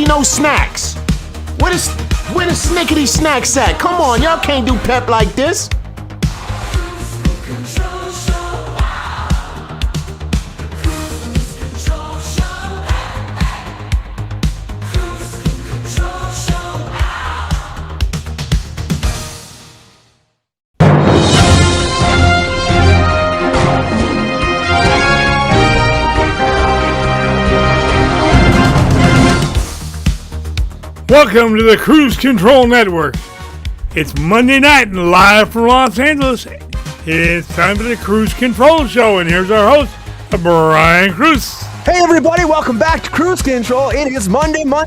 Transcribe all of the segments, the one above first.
see no snacks. Where the snickety snacks at? Come on, y'all can't do pep like this. Welcome to the Kruse Control Network. It's Monday night and live from Los Angeles. It's time for the Kruse Control Show, and here's our host, Brian Kruse. Hey everybody, welcome back to Kruse Control. It is Monday, April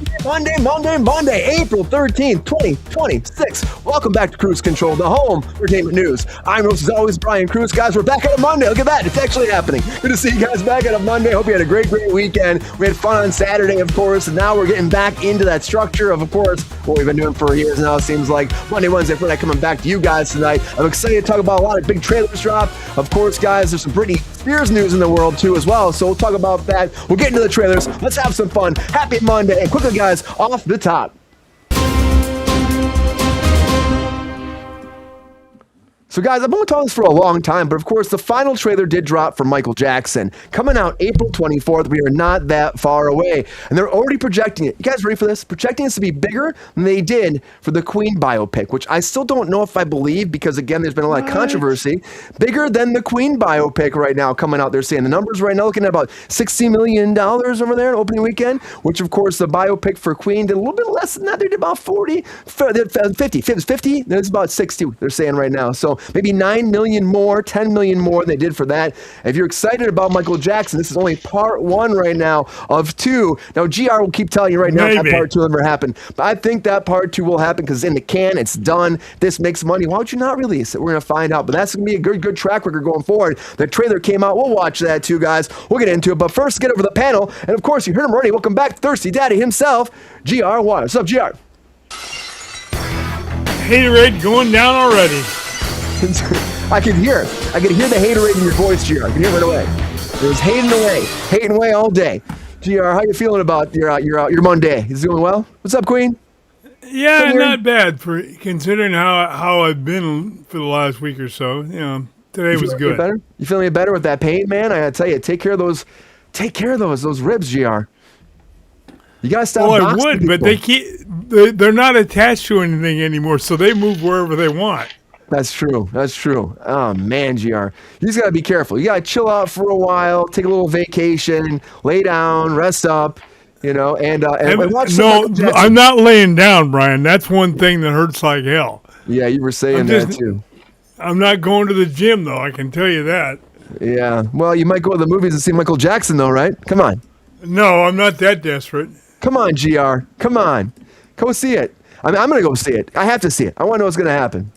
13th, 2026. Welcome back to Kruse Control, the home for entertainment news. I'm host as always, Brian Kruse. Guys, we're back on a Monday. Look at that, it's actually happening. Good to see you guys back on a Monday. Hope you had a great weekend. We had fun on Saturday, of course, and now we're getting back into that structure of course, what we've been doing for years now. It seems like Monday, Wednesday, Friday, coming back to you guys tonight. I'm excited to talk about a lot of big trailers drop. Of course, guys, there's some Britney Spears news in the world too as well, so we'll talk about that. We'll get into the trailers. Let's have some fun. Happy Monday. And quickly, guys, off the top. So guys, I've been telling this for a long time, but of course the final trailer did drop for Michael Jackson. Coming out April 24th, we are not that far away. And they're already projecting it. You guys ready for this? Projecting this to be bigger than they did for the Queen biopic, which I still don't know if I believe because again, there's been a lot of controversy. Bigger than the Queen biopic right now coming out. They're saying the numbers right now looking at about $60 million over there in opening weekend, which of course the biopic for Queen did a little bit less than that. They did about 50. It was 50. It's about 60 they're saying right now. So maybe 9 million more, 10 million more than they did for that. If you're excited about Michael Jackson, this is only part one right now of two. Now, GR will keep telling you right now that part two will never happen. But I think that part two will happen because it's in the can, it's done. This makes money. Why would you not release it? We're going to find out. But that's going to be a good track record going forward. The trailer came out. We'll watch that too, guys. We'll get into it. But first, get over the panel. And of course, you heard him already. Welcome back, Thirsty Daddy himself, GR. What's up, GR? Haterade going down already. I could hear it. I could hear the haterade in your voice, GR. I can hear it right away. It was hating away all day. GR, how you feeling about your Monday? Is it going well? What's up, Queen? Yeah, not bad for considering how I've been for the last week or so. You know, today was good. Better? You feeling any better with that pain, man? I gotta tell you, take care of those ribs, GR. You gotta stop. Well, I would, people. But they're not attached to anything anymore, so they move wherever they want. That's true. Oh, man, GR. You just got to be careful. You got to chill out for a while, take a little vacation, lay down, rest up, and watch some. No, I'm not laying down, Brian. That's one thing that hurts like hell. Yeah, you were saying that too. I'm not going to the gym, though. I can tell you that. Yeah. Well, you might go to the movies and see Michael Jackson, though, right? Come on. No, I'm not that desperate. Come on, GR. Come on. Go see it. I'm going to go see it. I have to see it. I want to know what's going to happen.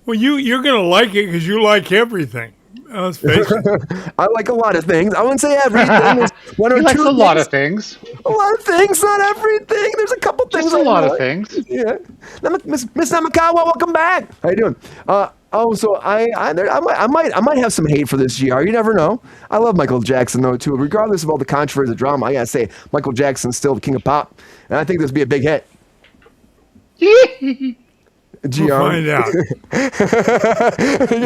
Well, you're going to like it because you like everything. Let's face it. I like a lot of things. I wouldn't say everything. One or he likes two a lot of things. A lot of things, not everything. There's a couple things. Just a lot of things. Yeah. Miss Namakawa, welcome back. How you doing? So I might have some hate for this, GR. You never know. I love Michael Jackson though too. Regardless of all the controversy, the drama, I gotta say Michael Jackson's still the king of pop, and I think this would be a big hit. GR. We'll find out. Good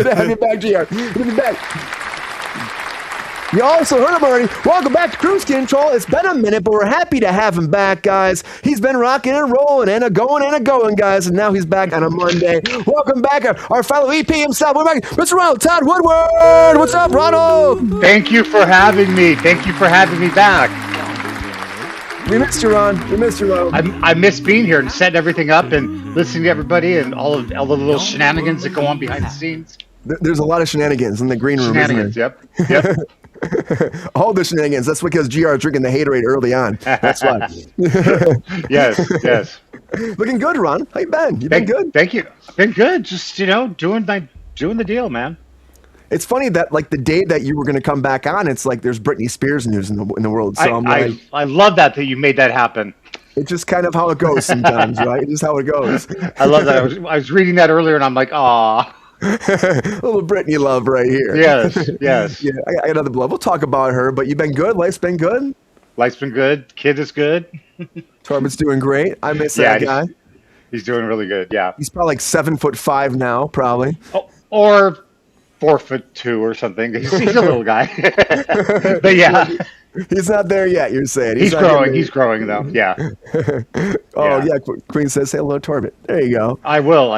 to have you back, GR. Good to be back. You also heard him already. Welcome back to Kruse Control. It's been a minute, but we're happy to have him back, guys. He's been rocking and rolling and a going, guys, and now he's back on a Monday. Welcome back, our fellow EP himself. We're back, Mr. Ronald Todd Woodward. What's up, Ronald? Thank you for having me. Thank you for having me back. We missed you, Ron. I miss being here and setting everything up and listening to everybody and all the little shenanigans that go on behind the scenes. There's a lot of shenanigans in the green room. Shenanigans, yep. All the shenanigans. That's because GR drinking the haterade early on. That's why. Yes. Looking good, Ron. How you been? Been good? Thank you. Been good. Just doing the deal, man. It's funny that like the day that you were going to come back on, it's like there's Britney Spears news in the world. So I love that you made that happen. It's just kind of how it goes sometimes, right? It's just how it goes. I love that. I was reading that earlier, and I'm like, aw. A little Britney love right here. Yes. Yeah, I got another love. We'll talk about her, but you've been good. Life's been good. Life's been good. Kid is good. Torbett's doing great. I miss Yeah, that guy. he's doing really good. Yeah. He's probably like 7'5" now, probably. Oh, or 4'2" or something. He's a little guy. But yeah, He's not there yet, you're saying. he's not growing. getting He's growing though. Yeah. there. Oh, Yeah. yeah. Queen says, hello, Torbett. There you go. I will.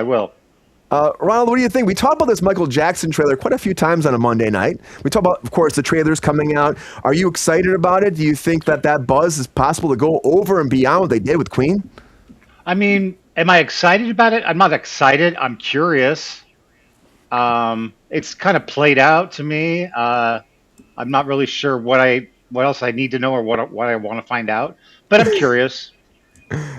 Ronald, what do you think? We talked about this Michael Jackson trailer quite a few times on a Monday night. We talked about, of course, the trailers coming out. Are you excited about it? Do you think that buzz is possible to go over and beyond what they did with Queen? I mean, am I excited about it? I'm not excited. I'm curious. It's kind of played out to me. I'm not really sure what else I need to know or what I want to find out, but I'm curious.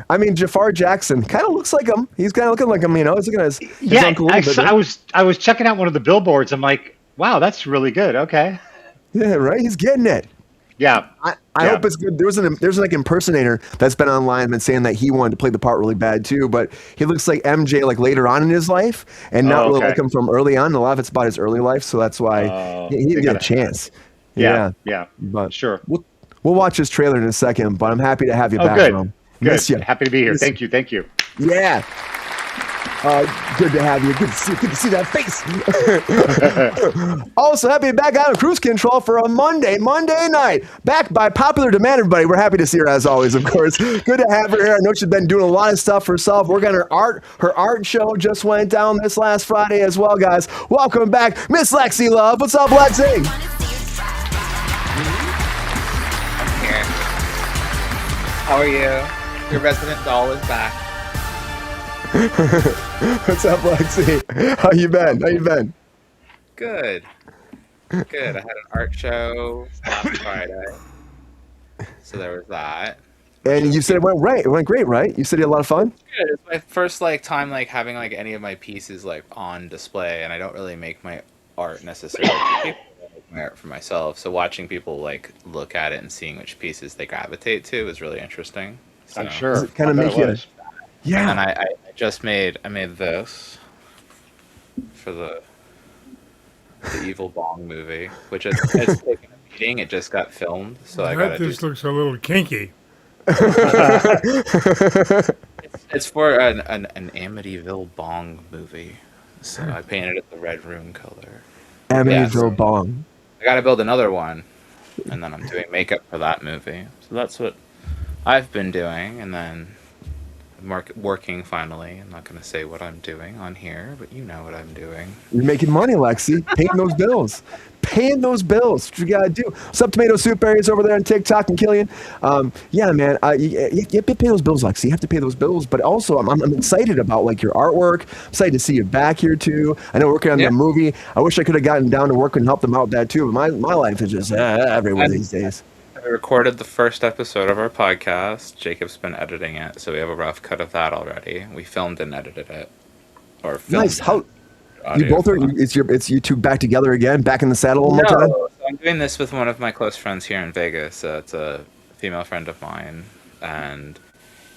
I mean, Jafar Jackson kind of looks like him. He's kind of looking like him, you know. He's looking at his Yeah, uncle a little bit, I was checking out one of the billboards. I'm like, wow, that's really good. Okay. yeah, right. He's getting it. Yeah. I hope it's good. There's like impersonator that's been online been saying that he wanted to play the part really bad too, but he looks like MJ like later on in his life and not really like him from early on. A lot of it's about his early life, so that's why he didn't get a chance. Yeah. But Sure. We'll watch this trailer in a second, but I'm happy to have you back, Good. Rome. Good. Miss you. Happy to be here. Thank you. Yeah. Good to have you. Good to see that face. Also, happy to be back on Kruse Control for a Monday night. Back by popular demand, everybody. We're happy to see her as always, of course. Good to have her here. I know she's been doing a lot of stuff for herself. Working on her art. Her art show just went down this last Friday as well, guys. Welcome back, Miss Lexi Love. What's up, Lexi? I'm here. How are you? Your resident doll is back. What's up, Lexi? How you been? Good. I had an art show last Friday. So there was that. And you said it went right. It went great, right? You said you had a lot of fun? Good. It's my first time having any of my pieces on display, and I don't really make my art necessarily for people. I make my art for myself. So watching people look at it and seeing which pieces they gravitate to is really interesting. So, I'm sure. Does it kind of make you? Yeah. And I made this for the Evil Bong movie, which it's taken a beating. It just got filmed, so I got This looks a little kinky. It's for an Amityville Bong movie, so I painted it the red room color. Amityville Bong. I got to build another one, and then I'm doing makeup for that movie. So that's what I've been doing, and then I'm working finally. I'm not going to say what I'm doing on here, but you know what I'm doing. You're making money, Lexi. Paying those bills. That's what you got to do. What's up, Tomato Soup Berries over there on TikTok and Killian? Yeah, man. You have to pay those bills, Lexi. You have to pay those bills. But also, I'm excited about your artwork. I'm excited to see you back here, too. I know working on the movie. I wish I could have gotten down to work and helped them out with that, too. But my life is just everywhere these days. I recorded the first episode of our podcast. Jacob's been editing it, so we have a rough cut of that already. We filmed and edited it. Or filmed Nice. How you both are? It's you two back together again, back in the saddle one more time. So I'm doing this with one of my close friends here in Vegas. It's a female friend of mine, and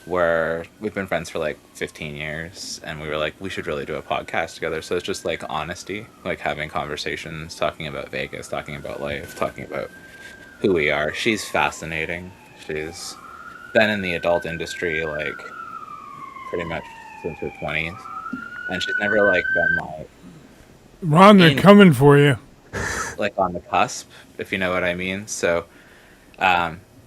we've been friends for 15 years, and we were we should really do a podcast together. So it's just honesty, having conversations, talking about Vegas, talking about life, talking about who we are. She's fascinating. She's been in the adult industry pretty much since her 20s, and she's never been Ron, they're coming for you. on the cusp, if you know what I mean. So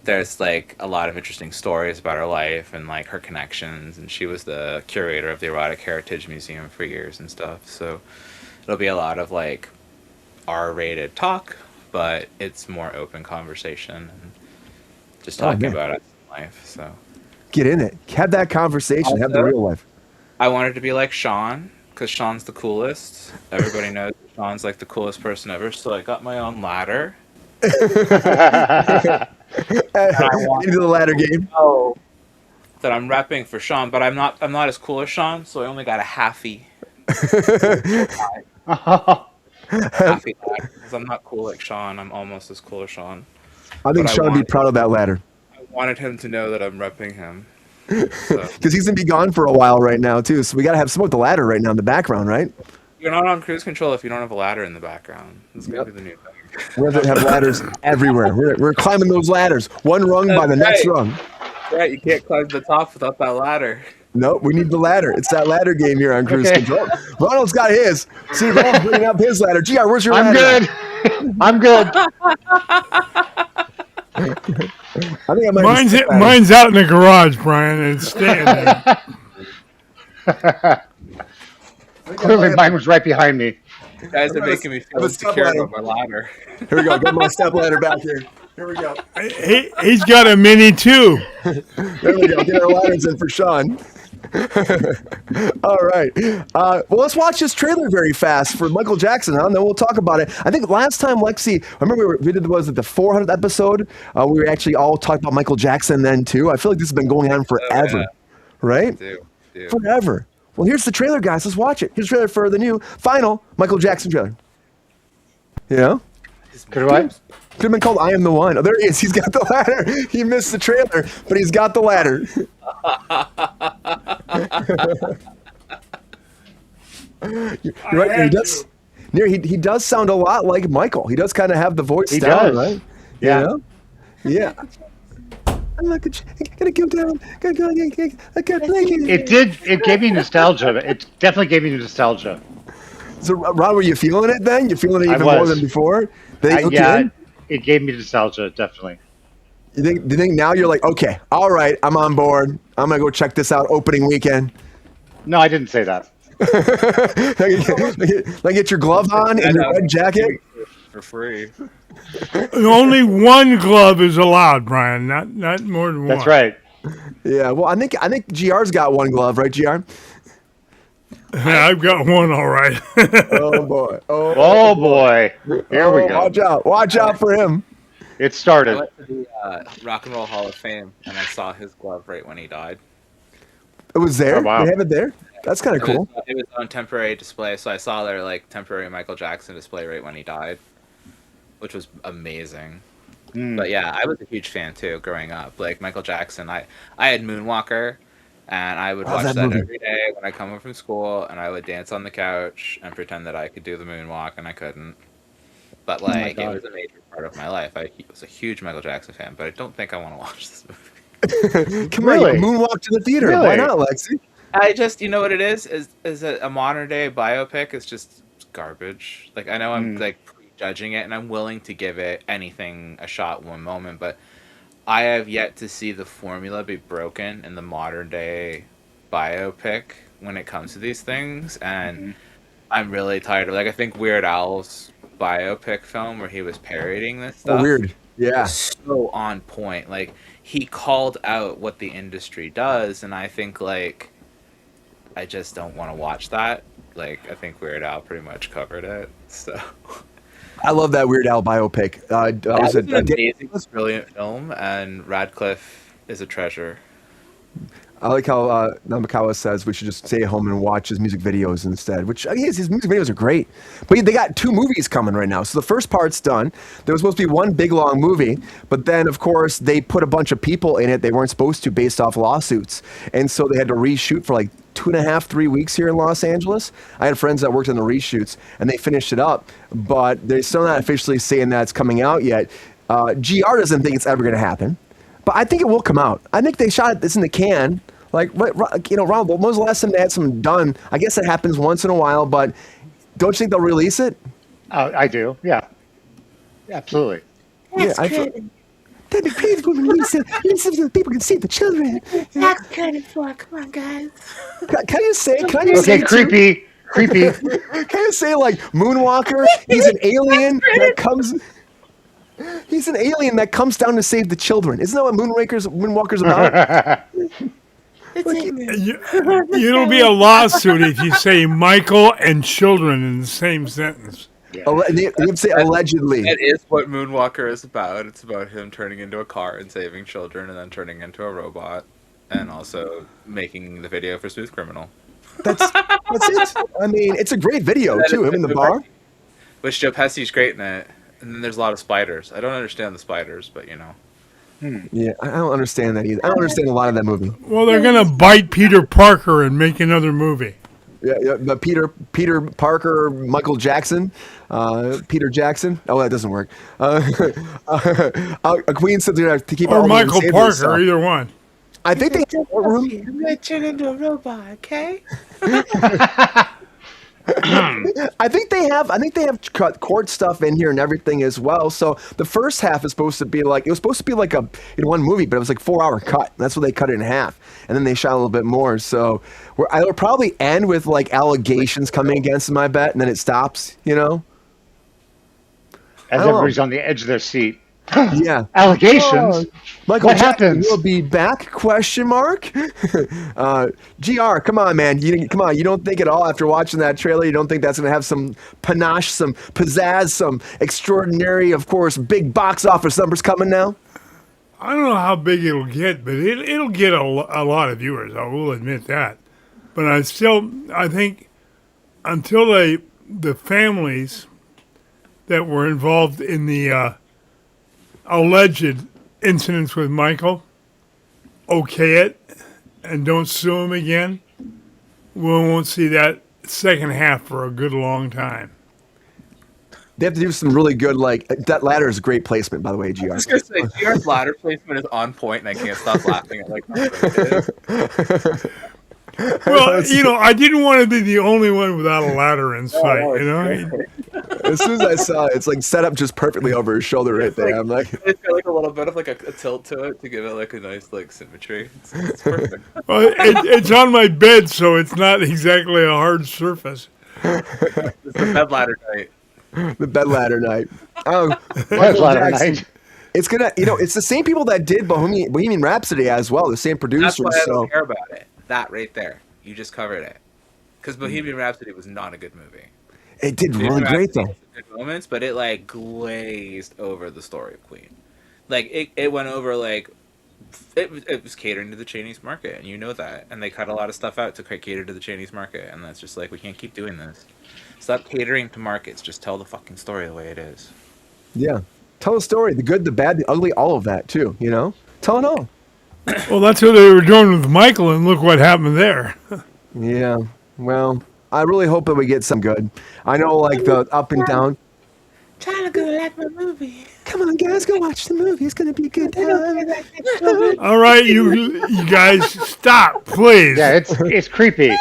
there's a lot of interesting stories about her life and her connections, and she was the curator of the Erotic Heritage Museum for years and stuff. So it'll be a lot of R-rated talk, but it's more open conversation and just talking about us in life. So get in it, have that conversation, also, have the real life. I wanted to be like Sean, because Sean's the coolest. Everybody knows Sean's the coolest person ever, so I got my own ladder. Into the ladder game. Oh, that I'm repping for Sean, but I'm not as cool as Sean, so I only got a halfie. Halfie ladder, because I'm not cool like Sean. I'm almost as cool as Sean. I think Sean would be proud of that ladder. I wanted him to know that I'm repping him. Because he's gonna be gone for a while right now too, so we gotta have someone with the ladder right now in the background, right? You're not on Kruse Control if you don't have a ladder in the background. It's gonna be the new thing. We're gonna have ladders everywhere. We're climbing those ladders, one rung by the next rung. Right, you can't climb the top without that ladder. Nope, we need the ladder. It's that ladder game here on Kruse Okay. Control. Ronald's got his. See, Ronald's bringing up his ladder. GR, where's your I'm ladder? good. I'm good. I think I might Mine's have mine's out in the garage, Brian, and it's staying there. Clearly, mine was right behind me. You guys are making me feel have a step insecure ladder. about my ladder. Here we go. Get my step ladder back here. Here we go. He's got a mini too. There we go. Get our ladders in for Sean. All right. Well, let's watch this trailer very fast for Michael Jackson, huh? And then we'll talk about it. I think last time, Lexi, I remember we did, was it the 400th episode? We were actually all talking about Michael Jackson then, too. I feel like this has been going on forever, right? Do. Forever. Well, here's the trailer, guys. Let's watch it. Here's the trailer for the new final Michael Jackson trailer. Yeah? Could I? Could have been called I Am the One. Oh, there he is. He's got the ladder. He missed the trailer, but he's got the ladder. You're right. He does. He does sound a lot like Michael. He does kind of have the voice He down, does. right? Yeah. You know? Yeah. I'm not gonna go down. I got blanket. It gave me nostalgia. It definitely gave me nostalgia. So, Ron, were you feeling it then? You feeling it I even more was. than before? They hook you Yeah, in? it gave me nostalgia, definitely. Do you think now you're like, okay, all right, I'm on board. I'm gonna go check this out opening weekend. No, I didn't say that. Like get your glove on and your red jacket. For free. Only one glove is allowed, Brian. Not more than one. That's right. Yeah, well, I think GR's got one glove, right, GR? I've got one, all right. Oh boy! Oh boy. Here we go. Watch out for him. It I started. went to the Rock and Roll Hall of Fame, and I saw his glove right when he died. It was there. Oh, wow. They have it there. That's kind of cool. It was on temporary display, so I saw their temporary Michael Jackson display right when he died, which was amazing. But yeah, I was a huge fan too growing up. Like Michael Jackson, I had Moonwalker, and I would watch that that movie. every day when I come home from school, and I would dance on the couch and pretend that I could do the moonwalk, and I couldn't. But it was a major part of my life. I was a huge Michael Jackson fan, but I don't think I want to watch this movie. Come Really? on, you moonwalk to the theater. Really? Why not, Lexi? I just, you know what it is a modern day biopic is just garbage. Like I know I'm prejudging it, and I'm willing to give it anything a shot one moment, but I have yet to see the formula be broken in the modern day biopic when it comes to these things, and I'm really tired of. I think Weird Al's biopic film where he was parodying this stuff. Oh, weird. Yeah. Was so on point. Like he called out what the industry does, and I think I just don't want to watch that. I think Weird Al pretty much covered it. So I love that Weird Al biopic. it was an amazing, brilliant film, and Radcliffe is a treasure. I like how Namakawa says we should just stay at home and watch his music videos instead, which I guess his music videos are great. But they got 2 movies coming right now. So the first part's done. There was supposed to be one big, long movie. But then, of course, they put a bunch of people in it they weren't supposed to based off lawsuits. And so they had to reshoot for 2.5, 3 weeks here in Los Angeles. I had friends that worked on the reshoots, and they finished it up. But they're still not officially saying that it's coming out yet. GR doesn't think it's ever going to happen. But I think it will come out. I think they shot this in the can. Ronald, when was the last time they had something done? I guess it happens once in a while, but don't you think they'll release it? I do. Yeah. Absolutely. That's good. That'd be beautiful to release it. Release it so that people can see the children. That's good for. Come on, guys. Can you say? Okay, creepy. Can you say Moonwalker? He's an alien that comes. He's an alien that comes down to save the children. Isn't that what Moonwalker's about? It'll be a lawsuit if you say Michael and children in the same sentence. You'd say allegedly. That is what Moonwalker is about. It's about him turning into a car and saving children, and then turning into a robot, and also making the video for Smooth Criminal. That's it. I mean, it's a great video too. Him in the bar. Which Joe Pesci's great in it, and then there's a lot of spiders. I don't understand the spiders, but Yeah, I don't understand that either. I don't understand a lot of that movie. Well, they're going to bite Peter Parker and make another movie. Yeah, but Peter Parker, Michael Jackson, Peter Jackson. Oh, that doesn't work. Queen said to keep Or all Michael the Parker, stuff. either one. I think they courtroom. I'm gonna turn into a robot, okay? I think they have cut court stuff in here and everything as well. So the first half is supposed to be like a one movie, but it was like 4-hour cut. That's what they cut it in half, and then they shot a little bit more. So it'll probably end with like allegations coming against them, I bet, and then it stops. You know, As everybody's on the edge of their seat. yeah. Allegations. Michael What Jackson happens? will be back? Question mark. GR, come on, man. You don't think at all after watching that trailer? You don't think that's gonna have some panache, some pizzazz, some extraordinary, of course, big box office numbers coming now? I don't know how big it'll get, but it'll get a lot of viewers. I will admit that. But I think until the families that were involved in the alleged incidents with Michael okay it and don't sue him again, we won't see that second half for a good long time. They have to do some really good, like, that ladder is great placement, by the way, GR. I was gonna say, GR's ladder placement is on point, and I can't stop laughing at like how great it is. Well, I didn't want to be the only one without a ladder in sight, As soon as I saw it, it's like set up just perfectly over his shoulder right there. I'm like, It's got like a little bit of like a tilt to it to give it like a nice like symmetry. It's perfect. Well, it's on my bed, so it's not exactly a hard surface. It's the bed ladder night. the bed ladder night. Oh, Bed ladder Jackson. night. It's gonna, it's the same people that did Bohemian Rhapsody as well, the same producers. That's why I So don't care about it. That right there, you just covered it. Because Bohemian Rhapsody was not a good movie. it did really great though. Good moments, but it like glazed over the story of Queen. Like it went over like it was catering to the Chinese market, and you know that. And they cut a lot of stuff out to cater to the Chinese market, and that's just like, we can't keep doing this. Stop catering to markets. Just tell the fucking story the way it is. Yeah, tell the story, the good, the bad, the ugly, all of that too. Tell it all. Well, that's what they were doing with Michael, and look what happened there. Yeah. Well, I really hope that we get some good. I know, like the up and down. Trying to go like my movie. Come on, guys, go watch the movie. It's gonna be a good time. All right, you guys, stop, please. Yeah, it's creepy.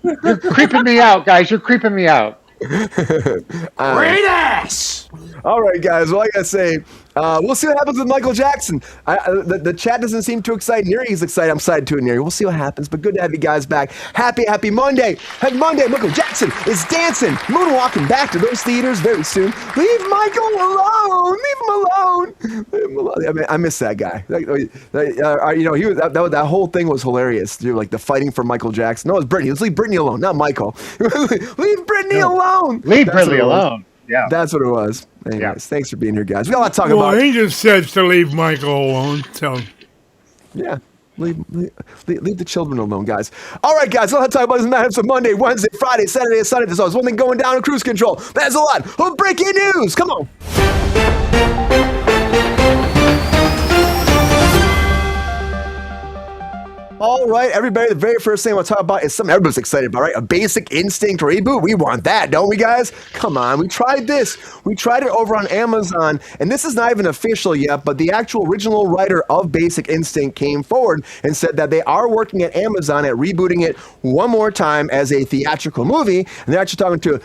You're creeping me out, guys. You're creeping me out. Great ass! All right, guys. Well, I gotta say, we'll see what happens with Michael Jackson. The chat doesn't seem too excited. Neri's excited. I'm excited too, Neri. We'll see what happens. But good to have you guys back. Happy Monday. Happy Monday. Michael Jackson is dancing, moonwalking back to those theaters very soon. Leave Michael alone. Leave him alone. Leave him alone. I mean, I miss that guy. He was that whole thing was hilarious. Dude, like the fighting for Michael Jackson. No, it's Britney. Let's leave Britney alone, not Michael. Leave Britney alone. Leave That's Britney what it was. alone. Yeah. That's what it was. Anyways, thanks for being here, guys. We got a lot to talk Well, about. he just says to leave Michael alone. So, Yeah. Leave the children alone, guys. All right, guys. We'll have to talk about this matchups of Monday, Wednesday, Friday, Saturday, and Sunday. There's always one thing going down in Kruse Control. That's a lot of breaking news. Come on. All right, everybody, the very first thing I want to talk about is something everybody's excited about, right? A Basic Instinct reboot. We want that, don't we, guys? Come on, we tried this. We tried it over on Amazon, and this is not even official yet, but the actual original writer of Basic Instinct came forward and said that they are working at Amazon at rebooting it one more time as a theatrical movie, and they're actually talking to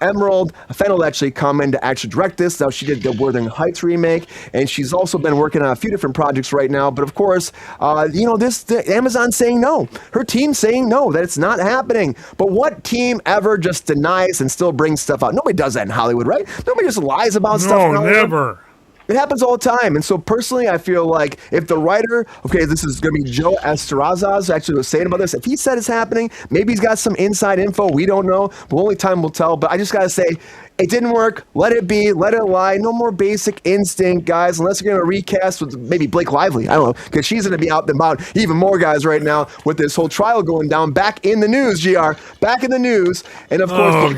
Emerald Fennell actually come in to actually direct this. Now, she did the Wuthering Heights remake, and she's also been working on a few different projects right now, but of course, Amazon saying no. Her team saying no, that it's not happening. But what team ever just denies and still brings stuff out? Nobody does that in Hollywood, right? Nobody just lies about stuff in no, Hollywood. never. It happens all the time. And so personally, I feel like if the writer, this is going to be Joe Esterrazas actually was saying about this. If he said it's happening, maybe he's got some inside info. We don't know, but only time will tell. But I just got to say, it didn't work. Let it be. Let it lie. No more Basic Instinct, guys, unless you're going to recast with maybe Blake Lively. I don't know, because she's going to be out and about even more, guys, right now with this whole trial going down. Back in the news, GR. Back in the news. And, of course,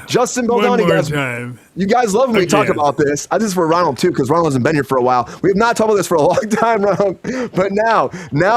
Justin Baldoni, guys. Time. You guys love when we talk about this. This is for Ronald, too, because Ronald hasn't been here for a while. We have not talked about this for a long time, Ronald. But now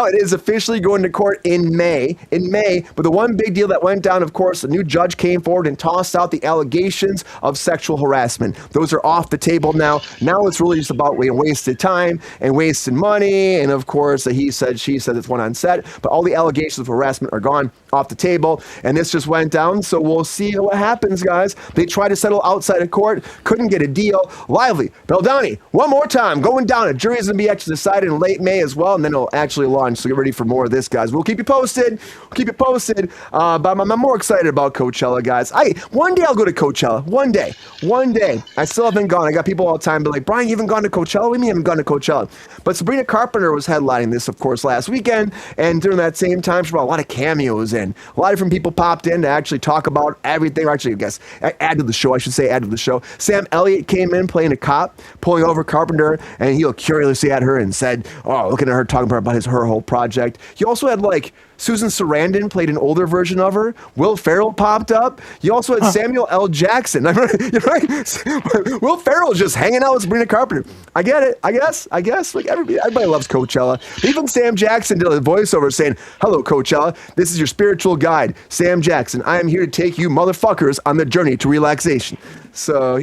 it is officially going to court in May. But the one big deal that went down, of course, the new judge came forward and tossed out the allegations allegations of sexual harassment. Those are off the table now. Now it's really just about wasted time and wasted money. And of course, he said, she said, it's one on set. But all the allegations of harassment are gone off the table. And this just went down. So we'll see what happens, guys. They tried to settle outside of court, couldn't get a deal. Lively, Beldani, one more time, going down. A jury is going to be actually decided in late May as well, and then it'll actually launch. So get ready for more of this, guys. We'll keep you posted. But I'm more excited about Coachella, guys. One day I'll go to Coachella. One day. I still haven't gone. I got people all the time be like, Brian, you haven't gone to Coachella? What do you mean you haven't gone to Coachella? But Sabrina Carpenter was headlining this, of course, last weekend, and during that same time, she brought a lot of cameos in. A lot of different people popped in to actually talk about everything, or actually, I guess, add to the show. Sam Elliott came in playing a cop, pulling over Carpenter, and he looked curiously at her and said, looking at her, talking about her whole project. You also had, Susan Sarandon played an older version of her. Will Ferrell popped up. You also had Samuel L. Jackson. You're right. Will Ferrell's just hanging out with Sabrina Carpenter. I get it. I guess. Everybody loves Coachella. Even Sam Jackson did a voiceover saying, "Hello, Coachella. This is your spiritual guide, Sam Jackson. I am here to take you motherfuckers on the journey to relaxation." So,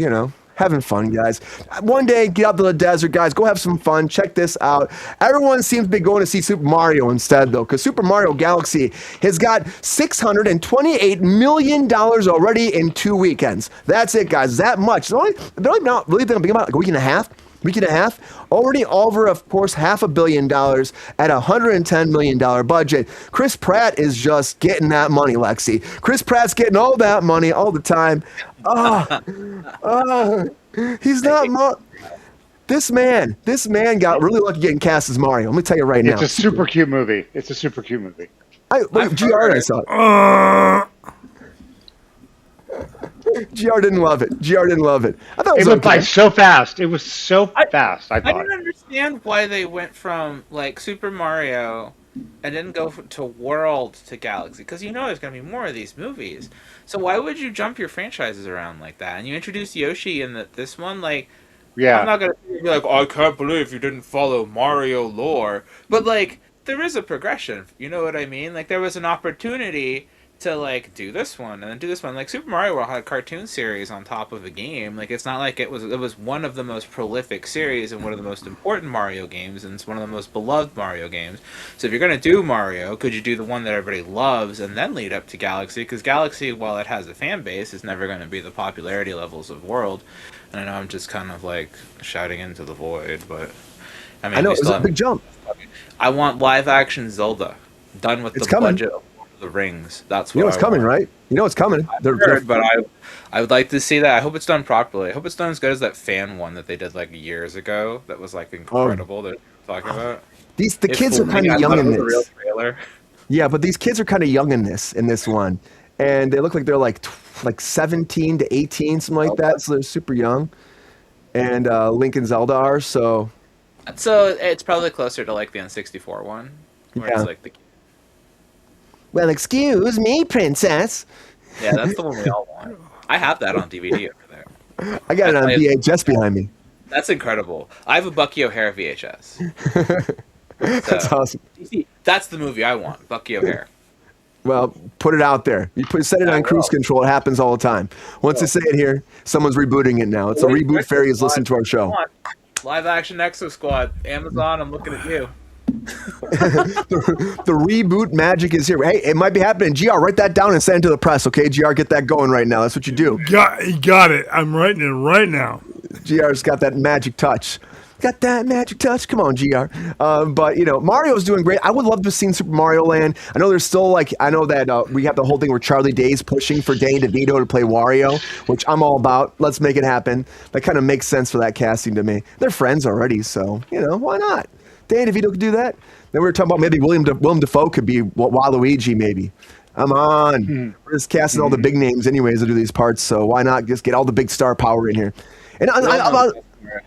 having fun, guys. One day, get out to the desert, guys. Go have some fun. Check this out. Everyone seems to be going to see Super Mario instead, though, because Super Mario Galaxy has got $628 million already in 2 weekends. That's it, guys. That much. They're only not really thinking about a week and a half. Already over, of course, $500 million at a $110 million budget. Chris Pratt is just getting that money, Lexi. Chris Pratt's getting all that money all the time. He's not. This man got really lucky getting cast as Mario. Let me tell you right now. It's a super cute movie. GR, I saw it. GR didn't love it. I thought it went by so fast. It was so fast. I didn't understand why they went from Super Mario and didn't go to World to Galaxy, because there's going to be more of these movies. So why would you jump your franchises around like that? And you introduced Yoshi in this one, yeah. I'm not going to be I can't believe you didn't follow Mario lore. But there is a progression. You know what I mean? There was an opportunity to do this one and then do this one. Super Mario World had a cartoon series on top of a game. It's not like it was one of the most prolific series and one of the most important Mario games, and it's one of the most beloved Mario games. So if you're going to do Mario, could you do the one that everybody loves and then lead up to Galaxy? Because Galaxy, while it has a fan base, is never going to be the popularity levels of World. And I know I'm just kind of shouting into the void, but I know it was a big jump. I want live action Zelda done with budget of the Rings. That's what it's coming, right? It's coming. But I would like to see that. I hope it's done properly. I hope it's done as good as that fan one that they did years ago. That was incredible. That you're talking about. The kids are kind of young in this. Real trailer. Yeah, but these kids are kind of young in this one, and they look like they're like 17 to 18, something like that. So they're super young, and Link and Zelda are so. So it's probably closer to the N64 one, where it's the. Well, excuse me, princess. Yeah, that's the one we all want. I have that on DVD over there. I got it on VHS behind me. That's incredible. I have a Bucky O'Hare VHS. That's awesome. That's the movie I want, Bucky O'Hare. Well, put it out there. Set it on Kruse Control. It happens all the time. Once you say it here, someone's rebooting it now. It's a Reboot fairy is listening to our show. Live action Exo Squad. Amazon, I'm looking at you. the Reboot magic is here. Hey, it might be happening. GR, write that down and send it to the press, okay? GR, get that going right now. That's what you do. Got it. I'm writing it right now. GR's got that magic touch. Got that magic touch. Come on, GR. But, Mario's doing great. I would love to have seen Super Mario Land. I know there's still, I know that we have the whole thing where Charlie Day's pushing for Danny DeVito to play Wario, which I'm all about. Let's make it happen. That kind of makes sense for that casting to me. They're friends already, so, why not? Danny DeVito could do that. Then we were talking about maybe Willem Dafoe could be Waluigi, maybe. Come on. We're just casting all the big names anyways to do these parts, so why not just get all the big star power in here? And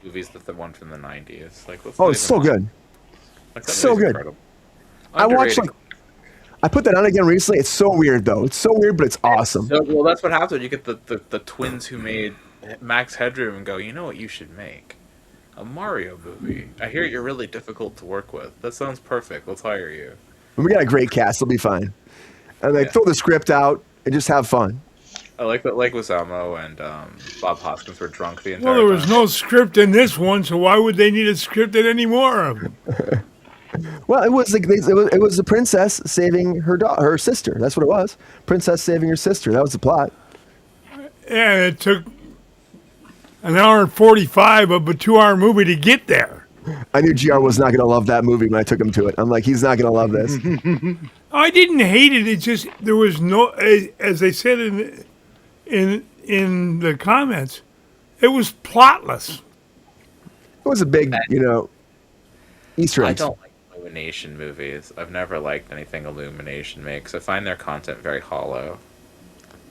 movies, the one from the 90s. It's so good. So good. I watched I put that on again recently. It's so weird though. It's so weird, but it's awesome. Well, that's what happens when you get the twins who made Max Headroom and go, you know what you should make? A Mario movie. I hear you're really difficult to work with. That sounds perfect. Let's hire you. We got a great cast. It'll be fine. And throw the script out and just have fun. I like that Leguizamo and Bob Hoskins were drunk the entire Well, there was time. no script in this one, so why would they need a script in any more of them? Well, it was like it was the princess saving her sister. That's what it was. Princess saving her sister. That was the plot. Yeah, it took an hour and 45 of a 2-hour movie to get there. I knew GR was not going to love that movie when I took him to it. I'm like, he's not going to love this. I didn't hate it. It's just there was no, as they said in the comments, it was plotless. It was a big, Easter I eggs. don't like Illumination movies. I've never liked anything Illumination makes. I find their content very hollow.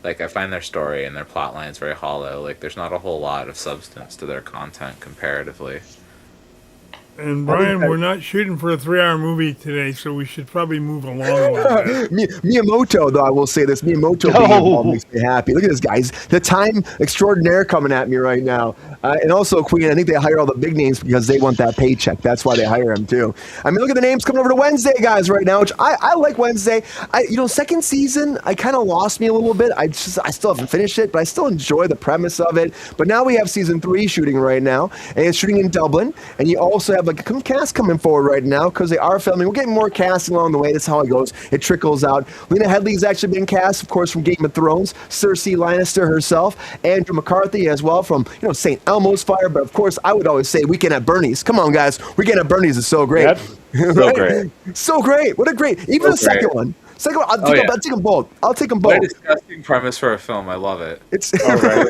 Like, I find their story and their plot lines very hollow. Like, there's not a whole lot of substance to their content comparatively. And Brian, we're not shooting for a 3-hour movie today, so we should probably move along a little bit. Miyamoto, though, I will say this. Miyamoto being involved makes me happy. Look at this, guys. The time extraordinaire coming at me right now. And also, Queen, I think they hire all the big names because they want that paycheck. That's why they hire them, too. I mean, look at the names coming over to Wednesday, guys, right now, which I like Wednesday. Second season, I kind of lost me a little bit. I still haven't finished it, but I still enjoy the premise of it. But now we have season 3 shooting right now, and it's shooting in Dublin. And you also have like a cast coming forward right now because they are filming. We're getting more casting along the way. That's how it goes. It trickles out. Lena Headey's actually been cast, of course, from Game of Thrones. Cersei Lannister herself. Andrew McCarthy as well from St. Elmo's Fire. But of course, I would always say Weekend at Bernie's. Come on, guys. Weekend at Bernie's is so great. Yep. So great. So great. What a great. Even the second one. I'll take them both. I'll take them both. What a disgusting premise for a film. I love it. It's right.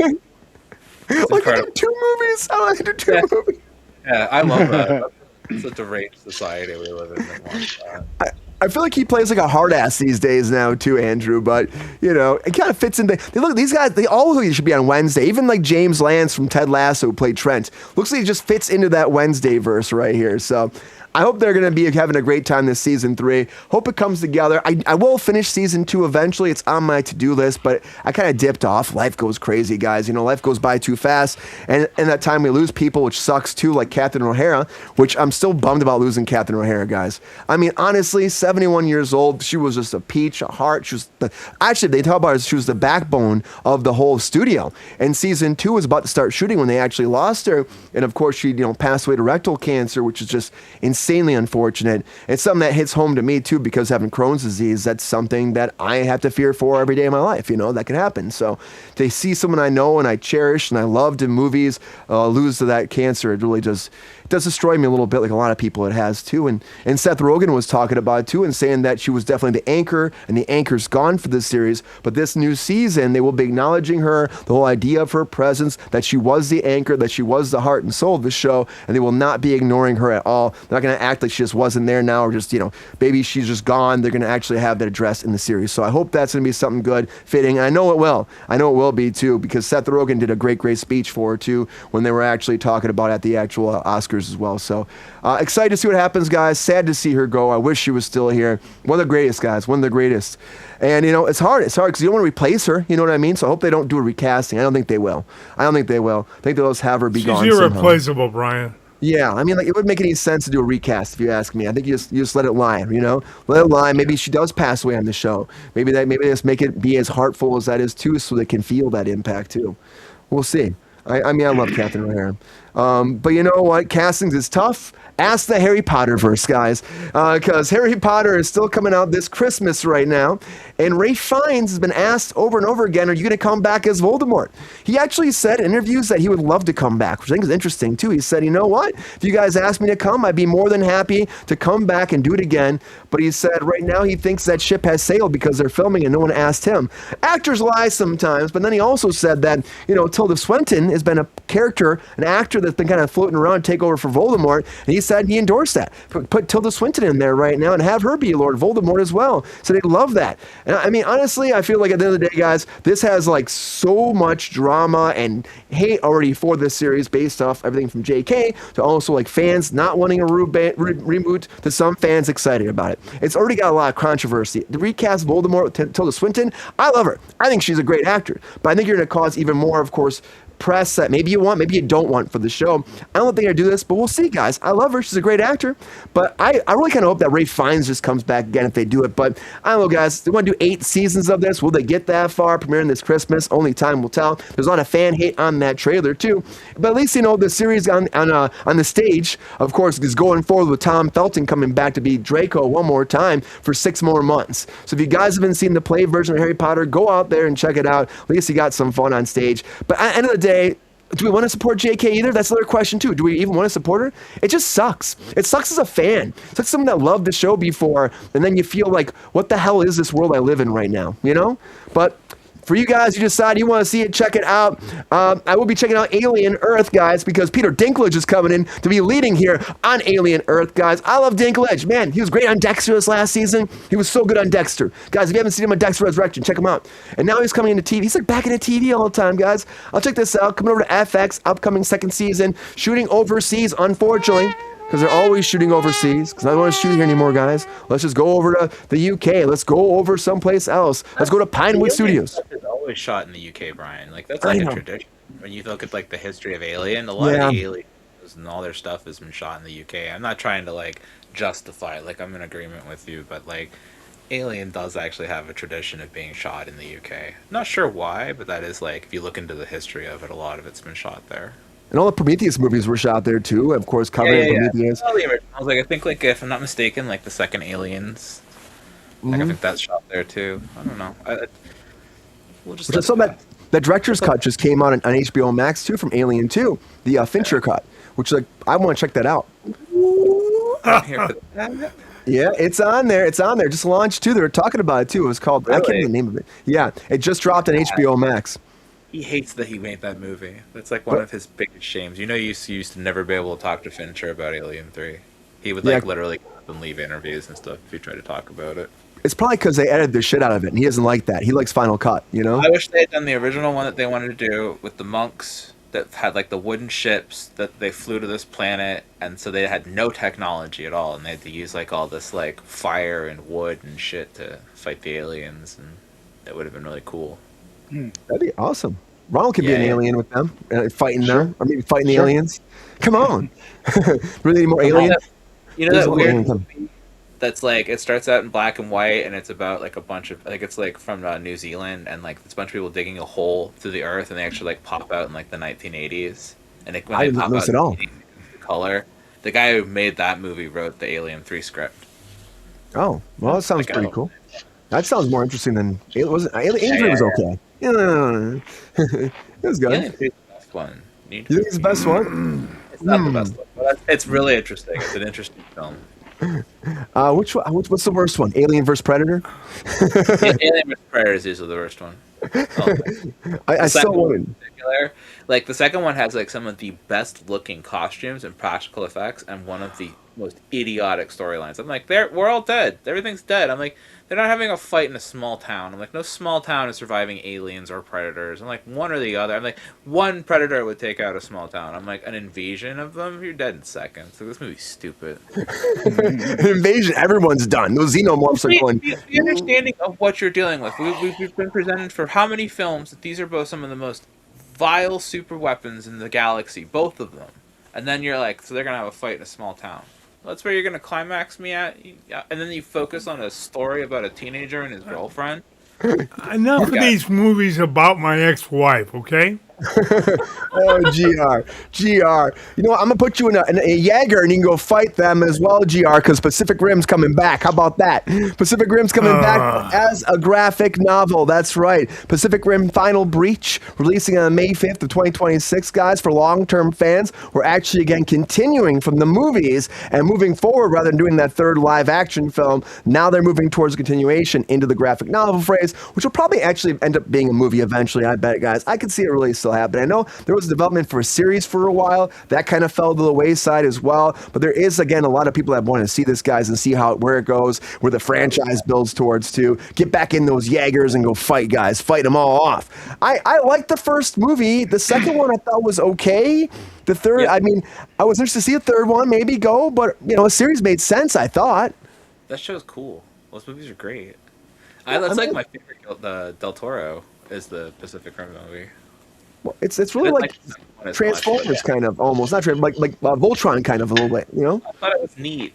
It's like I incredible. did 2 movies. I like to do 2 movies. Yeah, I love that. It's a deranged society we live in that wants that. I feel like he plays like a hard ass these days now too, Andrew. But it kind of fits into. These guys. They all look like they should be on Wednesday. Even like James Lance from Ted Lasso, who played Trent, looks like he just fits into that Wednesday verse right here. So I hope they're going to be having a great time this season 3. Hope it comes together. I will finish season 2 eventually. It's on my to-do list, but I kind of dipped off. Life goes crazy, guys. Life goes by too fast. And in that time we lose people, which sucks too, like Catherine O'Hara, which I'm still bummed about losing Catherine O'Hara, guys. I mean, honestly, 71 years old. She was just a peach, a heart. She was actually, they talk about her, she was the backbone of the whole studio. And season 2 was about to start shooting when they actually lost her. And of course, she passed away to rectal cancer, which is just insanely unfortunate. It's something that hits home to me too, because having Crohn's disease, that's something that I have to fear for every day of my life. That can happen. So to see someone I know and I cherish and I loved in movies lose to that cancer, it really does destroy me a little bit, like a lot of people it has too. And Seth Rogen was talking about it too, and saying that she was definitely the anchor, and the anchor's gone for this series. But this new season, they will be acknowledging her, the whole idea of her presence, that she was the anchor, that she was the heart and soul of the show, and they will not be ignoring her at all. They're not going to act like she just wasn't there now, or just, maybe she's just gone. They're going to actually have that addressed in the series. So I hope that's going to be something good, fitting. And I know it will. I know it will be too, because Seth Rogen did a great speech for her too, when they were actually talking about it at the actual Oscars as well. So excited to see what happens, guys. Sad to see her go. I wish she was still here. One of the greatest, guys. One of the greatest. And, it's hard. It's hard because you don't want to replace her. You know what I mean? So I hope they don't do a recasting. I don't think they will. I think they'll just have her be gone She's somehow. irreplaceable, Brian. Yeah, I mean, it wouldn't make any sense to do a recast if you ask me. I think you just let it lie, let it lie. Maybe she does pass away on the show. Maybe they just make it be as heartful as that is too, so they can feel that impact too. We'll see. I mean, I love Catherine O'Hara. But you know what? Castings is tough. Ask the Harry Potter verse, guys, because Harry Potter is still coming out this Christmas right now, and Ralph Fiennes has been asked over and over again, are you going to come back as Voldemort? He actually said in interviews that he would love to come back, which I think is interesting, too. He said, you know what? If you guys ask me to come, I'd be more than happy to come back and do it again, but he said right now he thinks that ship has sailed because they're filming and no one asked him. Actors lie sometimes, but then he also said that, Tilda Swinton has been a character, an actor that's been kind of floating around to take over for Voldemort, and he said he endorsed that. Put Tilda Swinton in there right now and have her be Lord Voldemort as well. So they'd love that. And I mean, honestly, I feel like at the end of the day, guys, this has like so much drama and hate already for this series based off everything from JK to also like fans not wanting a reboot to some fans excited about it. It's already got a lot of controversy. The recast Voldemort with Tilda Swinton, I love her. I think she's a great actor. But I think you're going to cause even more, of course, press that maybe you want, maybe you don't want for the show. I don't think I do this, but we'll see, guys. I love her. She's a great actor. But I really kind of hope that Ralph Fiennes just comes back again if they do it. But I don't know, guys. They want to do 8 seasons of this. Will they get that far? Premiering this Christmas? Only time will tell. There's a lot of fan hate on that trailer, too. But at least, the series on the stage, of course, is going forward with Tom Felton coming back to be Draco one more time for 6 more months. So if you guys haven't seen the play version of Harry Potter, go out there and check it out. At least you got some fun on stage. But at the end of the day, do we want to support JK either? That's another question, too. Do we even want to support her? It just sucks. It sucks as a fan. It's like someone that loved the show before, and then you feel like, what the hell is this world I live in right now? But for you guys, you decide you want to see it, check it out. I will be checking out Alien Earth, guys, because Peter Dinklage is coming in to be leading here on Alien Earth, guys. I love Dinklage. Man, he was great on Dexter this last season. He was so good on Dexter. Guys, if you haven't seen him on Dexter Resurrection, check him out. And now he's coming into TV. He's like back into TV all the time, guys. I'll check this out. Coming over to FX, upcoming 2nd season. Shooting overseas, unfortunately, because they're always shooting overseas, because I don't want to shoot here anymore, guys. Let's just go over to the UK. Let's go over someplace else. Let's go to Pinewood Studios. It's always shot in the UK, Brian. Like, that's like a tradition. When you look at, like, the history of Alien, a lot of the aliens and all their stuff has been shot in the UK. I'm not trying to, like, justify, like, I'm in agreement with you, but, like, Alien does actually have a tradition of being shot in the UK. Not sure why, but that is, like, if you look into the history of it, a lot of it's been shot there. And all the Prometheus movies were shot there too, of course, covering Prometheus. All the originals, like, I think, like, if I'm not mistaken, like the second Aliens, like, I think that's shot there too. I don't know. We'll just. I saw that director's cut just came out on HBO Max too from Alien 2, the Fincher cut, which, like, I want to check that out. I'm here for that. Yeah, it's on there. It's on there. Just launched too. They were talking about it too. It was called. I can't remember the name of it. Yeah, it just dropped on HBO Max. He hates that he made that movie. That's like one of his biggest shames. You used to never be able to talk to Fincher about Alien 3. He would literally get up and leave interviews and stuff if you tried to talk about it. It's probably because they edited the shit out of it, and he doesn't like that. He likes Final Cut, I wish they had done the original one that they wanted to do with the monks that had, like, the wooden ships that they flew to this planet, and so they had no technology at all, and they had to use, like, all this, like, fire and wood and shit to fight the aliens, and that would have been really cool. That'd be awesome. Ronald could be an alien with them, fighting them, or maybe fighting the aliens. Come on. Really need more aliens? That weird movie that's, like, it starts out in black and white, and it's about, like, a bunch of, like, it's, like, from New Zealand, and, like, it's a bunch of people digging a hole through the earth, and they actually, like, pop out in, like, the 1980s. And when I they didn't pop notice out at all. in color, the guy who made that movie wrote the Alien 3 script. Oh, well, that sounds pretty cool. That sounds more interesting than Alien 3 was okay. It was good. Alien 3 is the best one. You think it's the best one? It's not the best one, but it's really interesting. It's an interesting film. Which one? What's the worst one? Alien vs Predator? Alien vs Predator is usually the worst one. I still want it. Like, the second one has, like, some of the best looking costumes and practical effects, and one of the most idiotic storylines. I'm like, we're all dead. Everything's dead. I'm like, they're not having a fight in a small town. I'm like, no small town is surviving aliens or predators. I'm like, one or the other. I'm like, one predator would take out a small town. I'm like, an invasion of them? You're dead in seconds. So this movie's stupid. An invasion, everyone's done. Those xenomorphs are going. The understanding of what you're dealing with. We've been presented for how many films that these are both some of the most vile super weapons in the galaxy, both of them. And then you're like, so they're going to have a fight in a small town. That's where you're going to climax me at? And then you focus on a story about a teenager and his girlfriend? Enough of these movies about my ex-wife, okay? Oh, GR. You know what? I'm going to put you in a Jaeger and you can go fight them as well, GR, because Pacific Rim's coming back. How about that? Pacific Rim's coming back as a graphic novel. That's right. Pacific Rim Final Breach, releasing on May 5th of 2026, guys. For long-term fans, we're actually, again, continuing from the movies and moving forward rather than doing that third live-action film. Now they're moving towards a continuation into the graphic novel phrase, which will probably actually end up being a movie eventually, I bet, guys. I could see it really still happen. I know there was development for a series for a while. That kind of fell to the wayside as well. But there is, again, a lot of people that want to see this, guys, and see where it goes, where the franchise builds towards to. Get back in those Jaegers and go fight, guys. Fight them all off. I liked the first movie. The second one I thought was okay. The third, I mean, I was interested to see a third one maybe go, but, a series made sense, I thought. That show's cool. Those movies are great. That's like my favorite. The Del Toro is the Pacific Rim movie. Well, it's really like Transformers kind of almost, not like Voltron kind of a little bit, you know. I thought it was neat.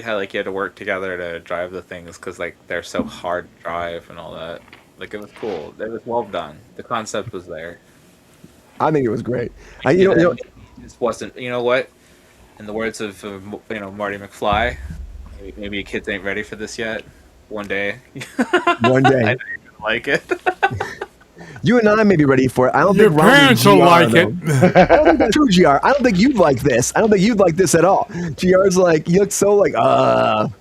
How like you had to work together to drive the things because like they're so hard to drive and all that. Like it was cool. It was well done. The concept was there. I think it was great. It just wasn't. You know what? In the words of Marty McFly, maybe your kids ain't ready for this yet. One day. One day. I know you're gonna like it. You and I may be ready for it. I don't Your think Ron parents and will GR, like though. it. I don't think that's true, GR. I don't think you'd like this. I don't think you'd like this at all. GR's like, you look so like, Brian,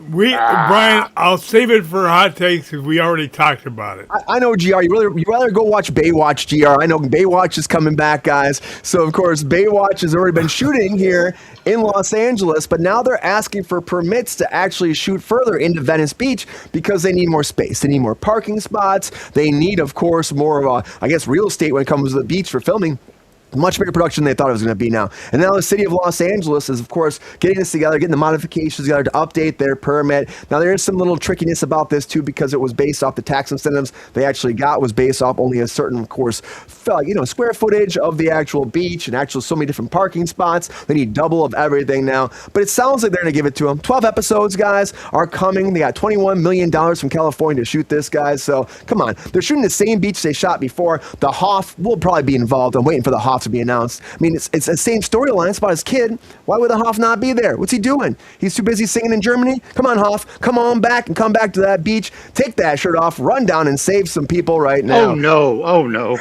I'll save it for hot takes because we already talked about it. I know, GR. You rather go watch Baywatch, GR. I know Baywatch is coming back, guys. So, of course, Baywatch has already been shooting here in Los Angeles, but now they're asking for permits to actually shoot further into Venice Beach because they need more space. They need more parking spots. They need, of course, more of, real estate when it comes to the beach for filming. Much bigger production than they thought it was going to be now. And now the city of Los Angeles is, of course, getting this together, getting the modifications together to update their permit. Now, there is some little trickiness about this, too, because it was based off the tax incentives they actually got was based off only a certain, of course, square footage of the actual beach and actual so many different parking spots. They need double of everything now. But it sounds like they're going to give it to them. 12 episodes, guys, are coming. They got $21 million from California to shoot this, guys. So, come on. They're shooting the same beach they shot before. The Hoff will probably be involved. I'm waiting for the Hoff to be announced. I mean, it's the same storyline. It's about his kid. Why would the Hoff not be there? What's he doing? He's too busy singing in Germany? Come on, Hoff. Come on back and come back to that beach. Take that shirt off. Run down and save some people right now. Oh, no. Oh, no.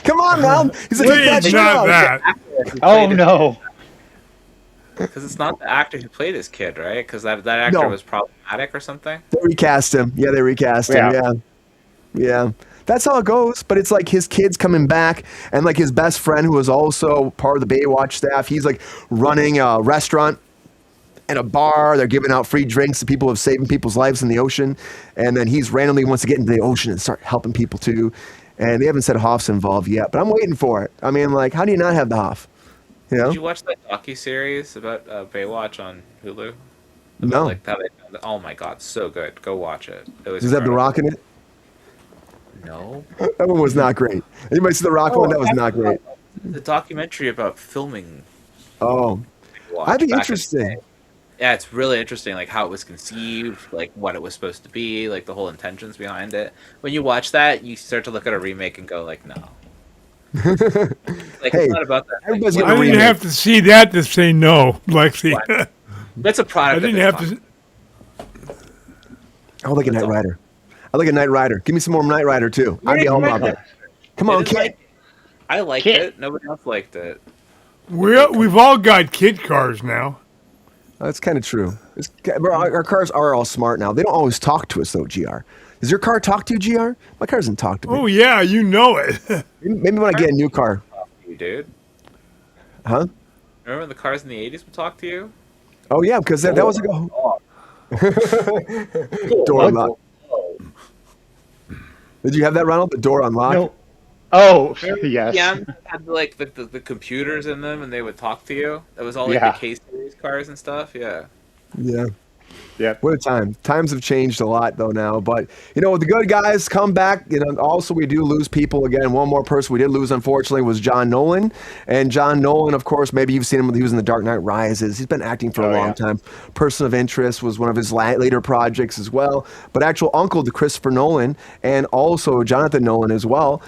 Come on, man. He's like, take that shirt off. That. Oh, no. Because it's not the actor who played his kid, right? Because that actor was problematic or something. They recast him. Yeah, they recast him. Yeah. That's how it goes, but it's like his kid's coming back, and like his best friend, who was also part of the Baywatch staff, he's like running a restaurant and a bar. They're giving out free drinks to people who have saved people's lives in the ocean, and then he's randomly wants to get into the ocean and start helping people too. And they haven't said Hoff's involved yet, but I'm waiting for it. I mean, like, how do you not have the Hoff? You know? Did you watch that docu-series about Baywatch on Hulu? No. Like how oh my god, so good. Go watch it. It was Does that have The Rock in it? No. That one was not great. Anybody see The Rock one? That was not great. The documentary about filming. Oh. I'd be interesting. Yeah, it's really interesting, like how it was conceived, like what it was supposed to be, like the whole intentions behind it. When you watch that, you start to look at a remake and go, like, no. Like, Hey, it's not about that. everybody's Like, getting I didn't have to see that to say no, Lexi. What? That's a product. I didn't have to. I would like a Knight Rider. I like a Knight Rider. Give me some more Knight Rider too. I'd be all about that. Come on, kid. I liked it. Nobody else liked it. We've all got kid cars now. That's kind of true. Our cars are all smart now. They don't always talk to us though, GR. Does your car talk to you, GR? My car doesn't talk to me. Oh yeah, you know it. Maybe when I get a new car. You dude. Huh? Remember when the cars in the 80s would talk to you? Oh yeah, because that was like a door unlock. Did you have that, Ronald? The door unlocked? No. Oh, yes. Yeah, had like the computers in them, and they would talk to you. It was all like Yeah. the K series cars and stuff. Yeah. Yeah. Yeah. What a time. Times have changed a lot, though, now. But, the good guys come back. Also, we do lose people. Again, one more person we did lose, unfortunately, was John Nolan. And John Nolan, of course, maybe you've seen him when he was in The Dark Knight Rises. He's been acting for a long time. Person of Interest was one of his later projects as well. But actual uncle to Christopher Nolan and also Jonathan Nolan as well.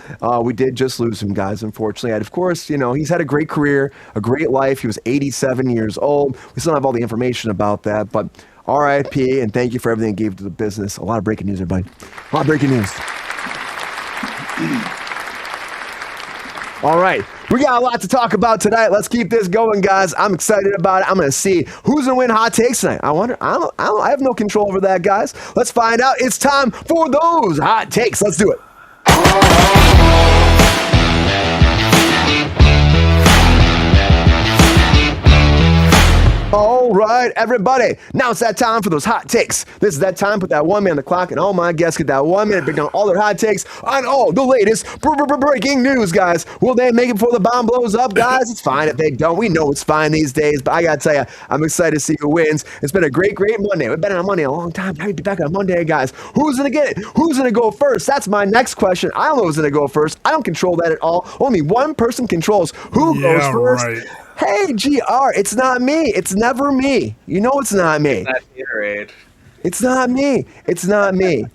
We did just lose him, guys, unfortunately. And, of course, he's had a great career, a great life. He was 87 years old. We still don't have all the information about that, but R.I.P. and thank you for everything you gave to the business. A lot of breaking news, everybody. A lot of breaking news. All right. We got a lot to talk about tonight. Let's keep this going, guys. I'm excited about it. I'm going to see who's going to win Hot Takes tonight. I have no control over that, guys. Let's find out. It's time for those Hot Takes. Let's do it. All right, everybody. Now it's that time for those hot takes. This is that time. Put that 1 minute on the clock, and all my guests get that 1 minute. Bring down all their hot takes on all the latest breaking news, guys. Will they make it before the bomb blows up, guys? It's fine if they don't. We know it's fine these days, but I gotta tell you, I'm excited to see who wins. It's been a great Monday. We've been on Monday a long time. Now we'll be back on Monday, guys. Who's gonna get it? Who's gonna go first? That's my next question. I don't know who's gonna go first. I don't control that at all. Only one person controls who goes first. Right. Hey, GR, it's not me. It's never me. You know it's not me. It's not Gatorade. It's not me. It's not me.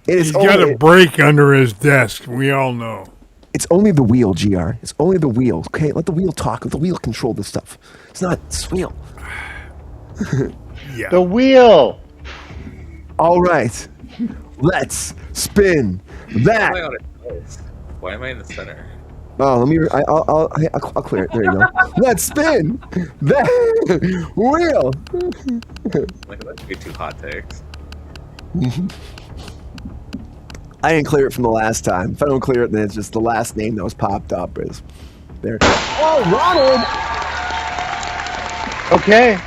He's got a break under his desk. We all know. It's only the wheel, GR. It's only the wheel. Okay, let the wheel talk. Let the wheel control this stuff. It's not this wheel. Yeah. The wheel. All right. Let's spin that. Why am I in the center? Oh, let me. I'll clear it. There you go. Let's spin that wheel. Look at that. You get 2 hot takes. I didn't clear it from the last time. If I don't clear it, then it's just the last name that was popped up is there. Oh, Ronald. Okay.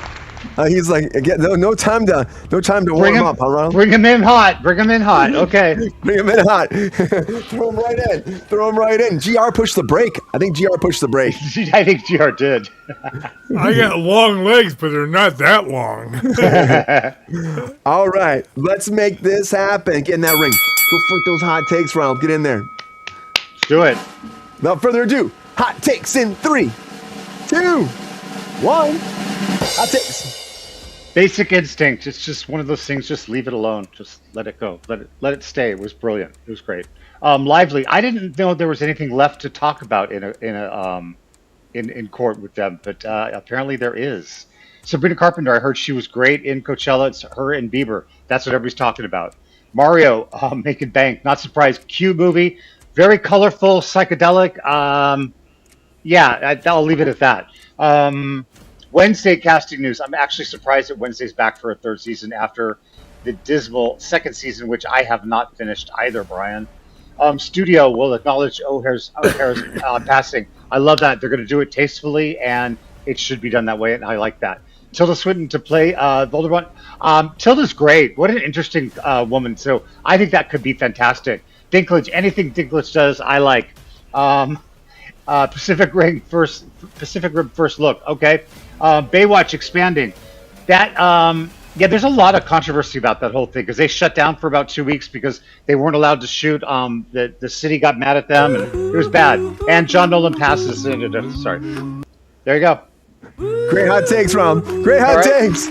He's like, again, no time to warm up, huh, Ronald? Bring him in hot. Okay. Bring him in hot. Throw him right in. GR pushed the brake. I think GR pushed the brake. I think GR did. I got long legs, but they're not that long. All right, let's make this happen. Get in that ring. Go for those hot takes, Ronald. Get in there. Let's do it. Without further ado, hot takes in 3, 2, 1. Hot takes. Basic instinct. It's just one of those things. Just leave it alone. Just let it go. Let it stay. It was brilliant. It was great. Lively. I didn't know there was anything left to talk about in court with them, but apparently there is. Sabrina Carpenter. I heard she was great in Coachella. It's her and Bieber. That's what everybody's talking about. Mario making bank. Not surprised. Cute movie. Very colorful, psychedelic. Yeah, I'll leave it at that. Wednesday casting news. I'm actually surprised that Wednesday's back for a 3rd season after the dismal 2nd season, which I have not finished either, Brian. Studio will acknowledge O'Hara's passing. I love that. They're going to do it tastefully, and it should be done that way, and I like that. Tilda Swinton to play Voldemort. Tilda's great. What an interesting woman. So I think that could be fantastic. Dinklage, anything Dinklage does, I like. Pacific Rim first look. Okay. Baywatch expanding. That there's a lot of controversy about that whole thing because they shut down for about 2 weeks because they weren't allowed to shoot. The city got mad at them and it was bad. And John Nolan passes. Sorry. There you go. Great hot takes, Rom. Great hot takes.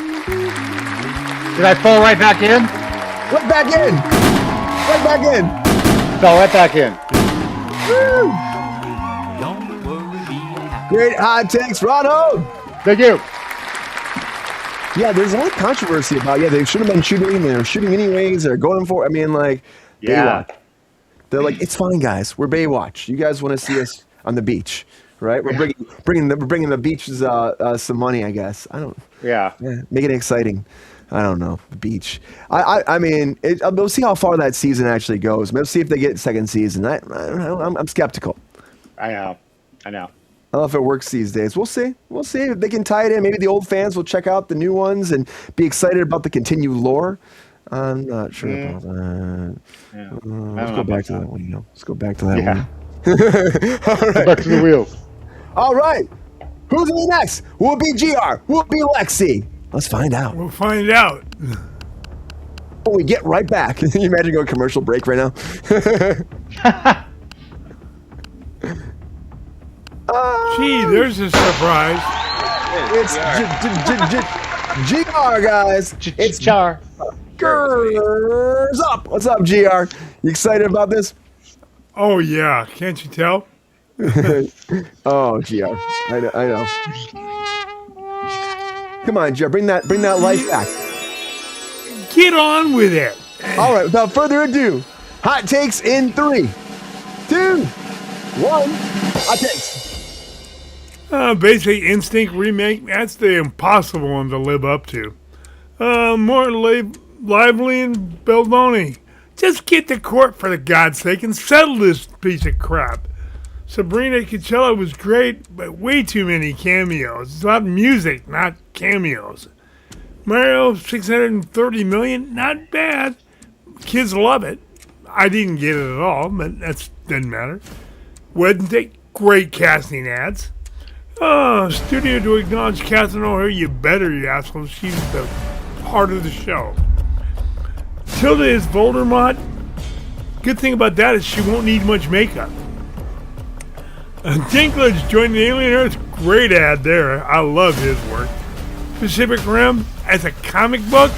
Did I fall right back in? Right back in. Right back in. Fell right back in. Woo. Great hot takes, Ronald. Thank you. Yeah, there's a lot of controversy about, they should have been shooting, they're shooting anyways, they're going for it. I mean, like, yeah. Baywatch. They're like, it's fine, guys. We're Baywatch. You guys want to see us on the beach, right? We're bringing the beaches some money, I guess. Yeah. Make it exciting. I don't know. The beach. I mean, we'll see how far that season actually goes. We'll see if they get 2nd season. I'm skeptical. I know. I don't know if it works these days. We'll see. We'll see if they can tie it in. Maybe the old fans will check out the new ones and be excited about the continued lore. I'm not sure about that. Yeah. Let's go back to that one. Let's go back to that one. All right. Back to the wheel. All right. Who's going to be next? Will it be GR? Will it be Lexi? Let's find out. We'll find out. When we get right back. Can you imagine going commercial break right now? Gee, there's a surprise. It's GR, guys. It's GR. Grr's up. What's up, GR? You excited about this? Oh, yeah. Can't you tell? Oh, GR. I know. Come on, GR. Bring that life back. Get on with it. All right, without further ado, hot takes in 3, 2, 1. Hot takes. Basic Instinct remake, that's the impossible one to live up to. More lively and Beldoni. Just get to court for the God's sake and settle this piece of crap. Sabrina Coachella was great, but way too many cameos. It's about music, not cameos. Mario, 630 million, not bad. Kids love it. I didn't get it at all, but that doesn't matter. Wednesday, great casting ads. Oh, studio to acknowledge Catherine O'Hara, you better, you assholes. She's the part of the show. Tilda is Voldemort. Good thing about that is she won't need much makeup. Dinklage joined the Alien Earth. Great ad there. I love his work. Pacific Rim as a comic book?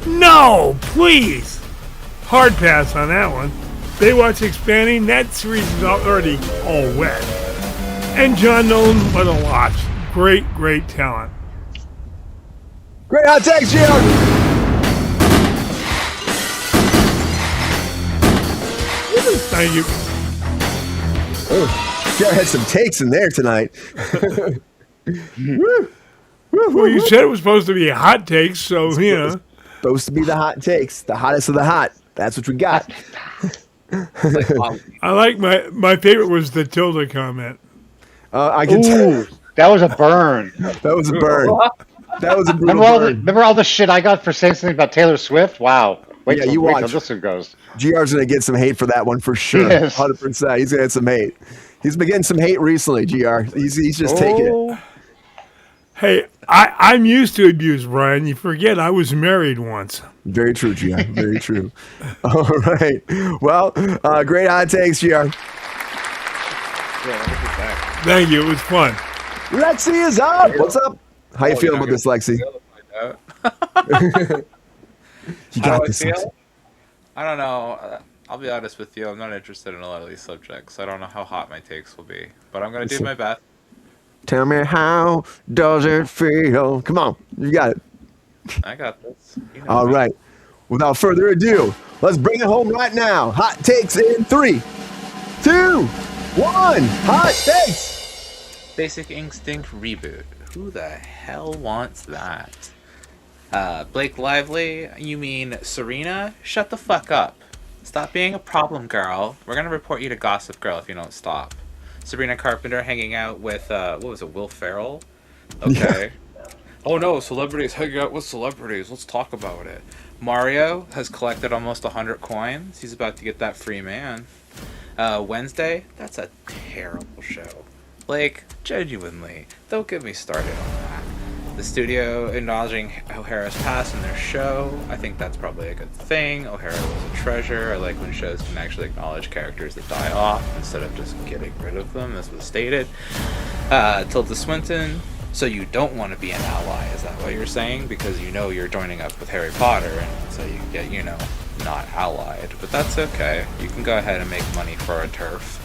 No, please. Hard pass on that one. Baywatch expanding. That series is already all wet. And John Nolan, what a watch. Great, great talent. Great hot takes, Gio. Thank you. Oh, Gio had some takes in there tonight. Woo. Well, you said it was supposed to be hot takes, so, you know. Supposed to be the hot takes. The hottest of the hot. That's what we got. I like my favorite was the Tilda comment. I can tell. That was a burn. That was a burn. That was a brutal Remember all the shit I got for saying something about Taylor Swift? Wow. Wait till this one goes. GR's going to get some hate for that one for sure. Yes. 100%. He's going to get some hate. He's been getting some hate recently, GR. He's just taking it. Hey, I'm used to abuse, Brian. You forget I was married once. Very true, GR. Very true. All right. Well, great hot takes, GR. Thank you. It was fun. Lexi is up. What's up? How you feeling with this, Lexi? You got this, Lexi. I don't know. I'll be honest with you. I'm not interested in a lot of these subjects. I don't know how hot my takes will be, but I'm going to do my best. Tell me, how does it feel? Come on. You got it. I got this. You know All right. Without further ado, let's bring it home right now. Hot takes in 3, 2, 1. Hot takes. Basic Instinct reboot. Who the hell wants that? Blake Lively, you mean Serena? Shut the fuck up. Stop being a problem girl. We're gonna report you to Gossip Girl if you don't stop. Sabrina Carpenter hanging out with, what was it, Will Ferrell? Okay. Yeah. Oh no, celebrities hanging out with celebrities. Let's talk about it. Mario has collected almost 100 coins. He's about to get that free man. Wednesday, that's a terrible show. Like, genuinely, don't get me started on that. The studio acknowledging O'Hara's past in their show, I think that's probably a good thing. O'Hara was a treasure. I like when shows can actually acknowledge characters that die off instead of just getting rid of them, as was stated. Tilda Swinton, so you don't want to be an ally, is that what you're saying? Because you know you're joining up with Harry Potter, and so you get, you know, not allied. But that's okay. You can go ahead and make money for a turf.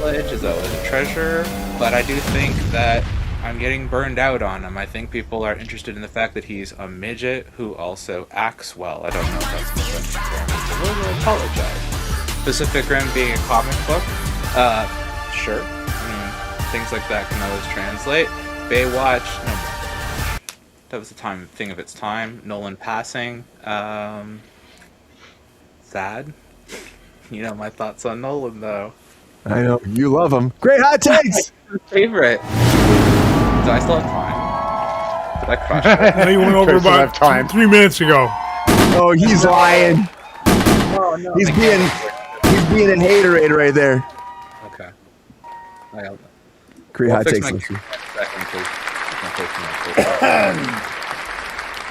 Ledge is always a treasure, but I do think that I'm getting burned out on him. I think people are interested in the fact that he's a midget who also acts well. I don't know if that's consensual for me, so we'll apologize. Pacific Rim being a comic book, sure. I mean, things like that can always translate. Baywatch, no, that was a thing of its time. Nolan passing, sad. You know my thoughts on Nolan, though. I know you love him. Great hot takes. Favorite. Do I still have time? Did I crush it? No, you went over about 3 minutes ago. Oh, he's lying. Oh, no, he's being a haterade right there. Okay. I held it. Great hot takes. Lexi.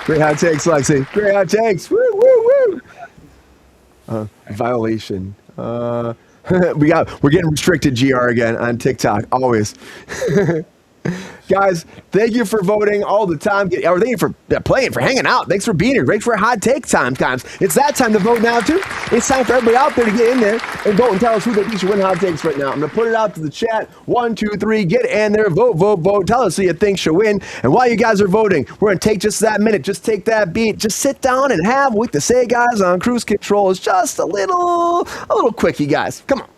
Great hot takes, Lexi. Great hot takes. Woo, woo, woo. Violation. We're getting restricted, GR, again on TikTok. Always. Guys, thank you for voting all the time. Thank you for playing, for hanging out. Thanks for being here. Great for hot take times. It's that time to vote now, too. It's time for everybody out there to get in there and vote and tell us who they think should win hot takes right now. I'm going to put it out to the chat. 1, 2, 3. Get in there. Vote, vote, vote. Tell us who you think should win. And while you guys are voting, we're going to take just that minute. Just take that beat. Just sit down and have a week to say, guys, on Kruse Control. It's just a little quickie, guys. Come on.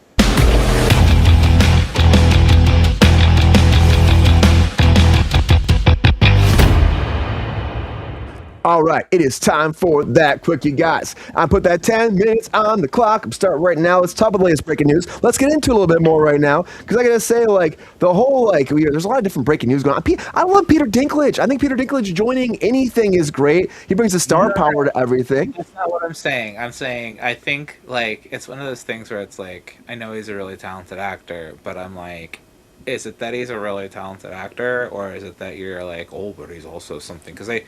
All right, it is time for That Quickie, guys. I put that 10 minutes on the clock. I'm starting right now. Let's talk about the latest breaking news. Let's get into it a little bit more right now, because I gotta say, like, the whole, like, there's a lot of different breaking news going on. I love Peter Dinklage. I think Peter Dinklage joining anything is great. He brings a star power to everything. That's not what I'm saying. I'm saying I think, like, it's one of those things where it's like, I know he's a really talented actor, but I'm like, is it that he's a really talented actor, or is it that you're like, oh, but he's also something? Because they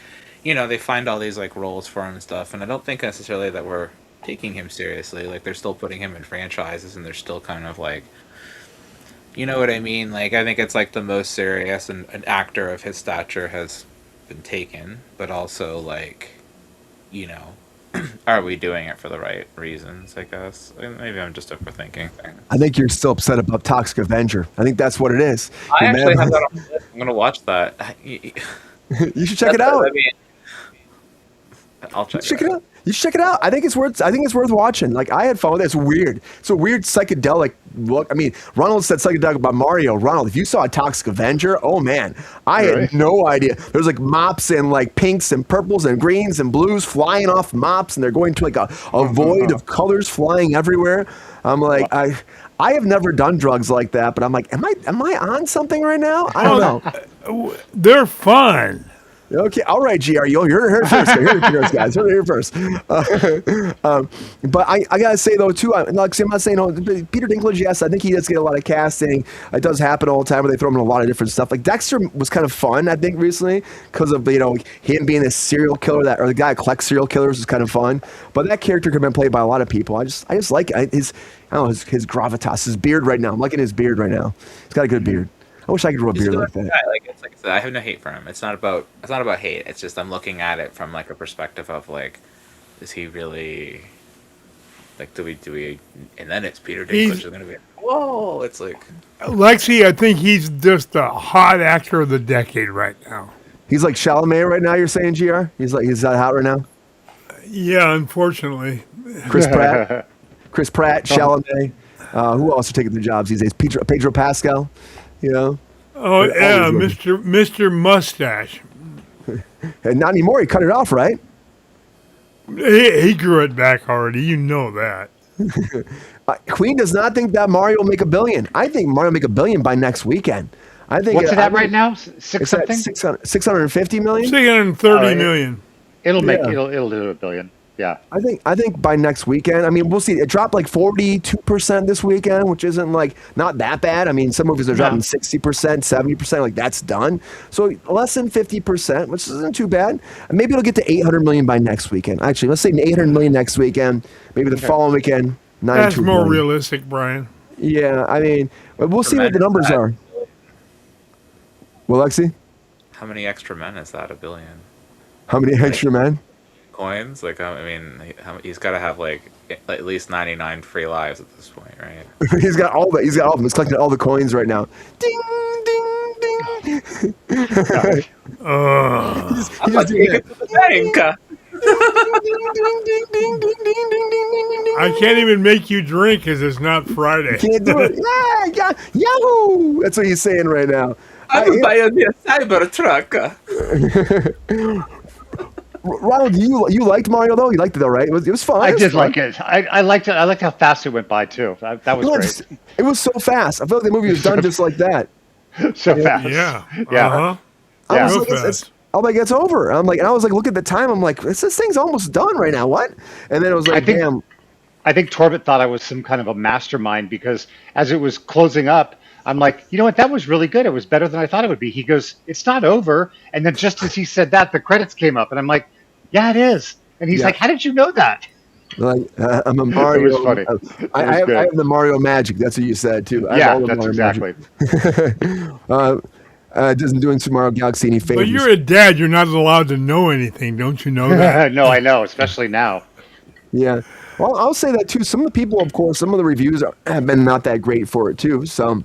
find all these like roles for him and stuff, and I don't think necessarily that we're taking him seriously. Like, they're still putting him in franchises, and they're still kind of like, you know what I mean? Like, I think it's like the most serious an actor of his stature has been taken, but also like, are we doing it for the right reasons? I guess maybe I'm just overthinking things. I think you're still upset about Toxic Avenger. I think that's what it is. I actually have that on the list. I'm gonna watch that. You should check it out. I'll check it out. You should check it out. I think it's worth watching. Like, I had fun with it. It's weird. It's a weird psychedelic look. I mean, Ronald said psychedelic about Mario. Ronald, if you saw a Toxic Avenger, oh man, I had no idea. There's like mops and like pinks and purples and greens and blues flying off mops, and they're going to like a void of colors flying everywhere. I'm like, I have never done drugs like that, but I'm like, am I on something right now? I don't know. They're fun. Okay, all right, GR, you heard it first. You heard it first, guys. Heard it here first. But I gotta say though too, I'm not saying Peter Dinklage. Yes, I think he does get a lot of casting. It does happen all the time where they throw him in a lot of different stuff. Like Dexter was kind of fun, I think, recently because of him being a serial killer or the guy who collects serial killers is kind of fun. But that character could have been played by a lot of people. I just like his gravitas, his beard right now. I'm liking his beard right now. He's got a good beard. I wish I could grow a beard like that. I have no hate for him. It's not about hate. It's just I'm looking at it from like a perspective of like, is he really like do we and then it's Peter Dinklage is gonna be whoa. It's like Lexi, I think he's just the hot actor of the decade right now. He's like Chalamet right now. You're saying, GR? He's that hot right now. Yeah, unfortunately. Chris Pratt, Chalamet. Who else are taking the jobs these days? Pedro Pascal. Oh yeah, Mr. Mustache. And not anymore. He cut it off, right? He grew it back already. You know that. Queen does not think that Mario will make $1 billion. I think Mario will make $1 billion by next weekend. I think. What's it at right now? It's at 650 million. 630 million. It'll do $1 billion. Yeah. I think by next weekend. I mean, we'll see. It dropped like 42% this weekend, which isn't like not that bad. I mean, some movies are dropping 60%, 70%. Like that's done. So less than 50%, which isn't too bad. And maybe it'll get to 800 million by next weekend. Actually, let's say 800 million next weekend. Maybe the following weekend. That's more realistic, Brian. Yeah, I mean, we'll see what the numbers are. Well, Lexi? How many extra men is that? $1 billion. How many extra men? Coins? Like, I mean, he's got to have like at least 99 free lives at this point, right? He's got all of them. He's collecting all the coins right now. Ding, ding, ding. I'm going to take it to the bank. I can't even make you drink because it's not Friday. Can't do it. Yeah, Yahoo! That's what he's saying right now. I'm buying me a cyber truck. Ronald, you liked Mario though? You liked it though, right? It was fun. I did like it. I liked it. I liked how fast it went by too. That was great. It was so fast. I felt like the movie was done just like that. So fast. Yeah. Yeah. Uh-huh. I was like, it's over. And I was like, look at the time. I'm like, this thing's almost done right now. What? And then it was like, damn. I think Torbett thought I was some kind of a mastermind because as it was closing up, I'm like, you know what? That was really good. It was better than I thought it would be. He goes, it's not over. And then just as he said that, the credits came up. And I'm like, yeah, it is. And he's like, how did you know that? Like, I'm a Mario. It was funny. I have the Mario magic. That's what you said, too. Yeah, that's exactly. Doesn't doing Super Mario Galaxy any favors. But you're a dad. You're not allowed to know anything. Don't you know that? No, I know, especially now. Yeah. Well, I'll say that, too. Some of the people, of course, some of the reviews have been not that great for it, too. So,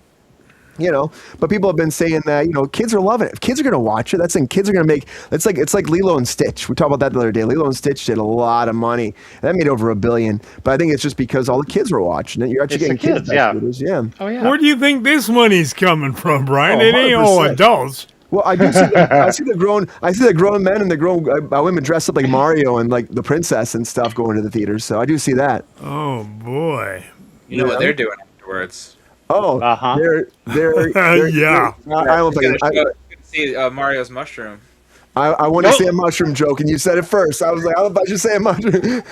but people have been saying that, kids are loving it. If kids are going to watch it, that's saying kids are going to make, it's like Lilo and Stitch. We talked about that the other day. Lilo and Stitch did a lot of money. That made over $1 billion. But I think it's just because all the kids were watching it. You're actually getting kids. Yeah. Yeah. Oh, yeah. Where do you think this money's coming from, Brian? It ain't all adults. Well, I do see. I see the grown men and the grown women dressed up like Mario and like the princess and stuff going to the theaters. So I do see that. Oh boy. You know what they're doing afterwards? Oh, Uh-huh. Yeah. I don't think. Gonna see Mario's mushroom. I want to say a mushroom joke, and you said it first. I was like, I don't know if I should say a mushroom.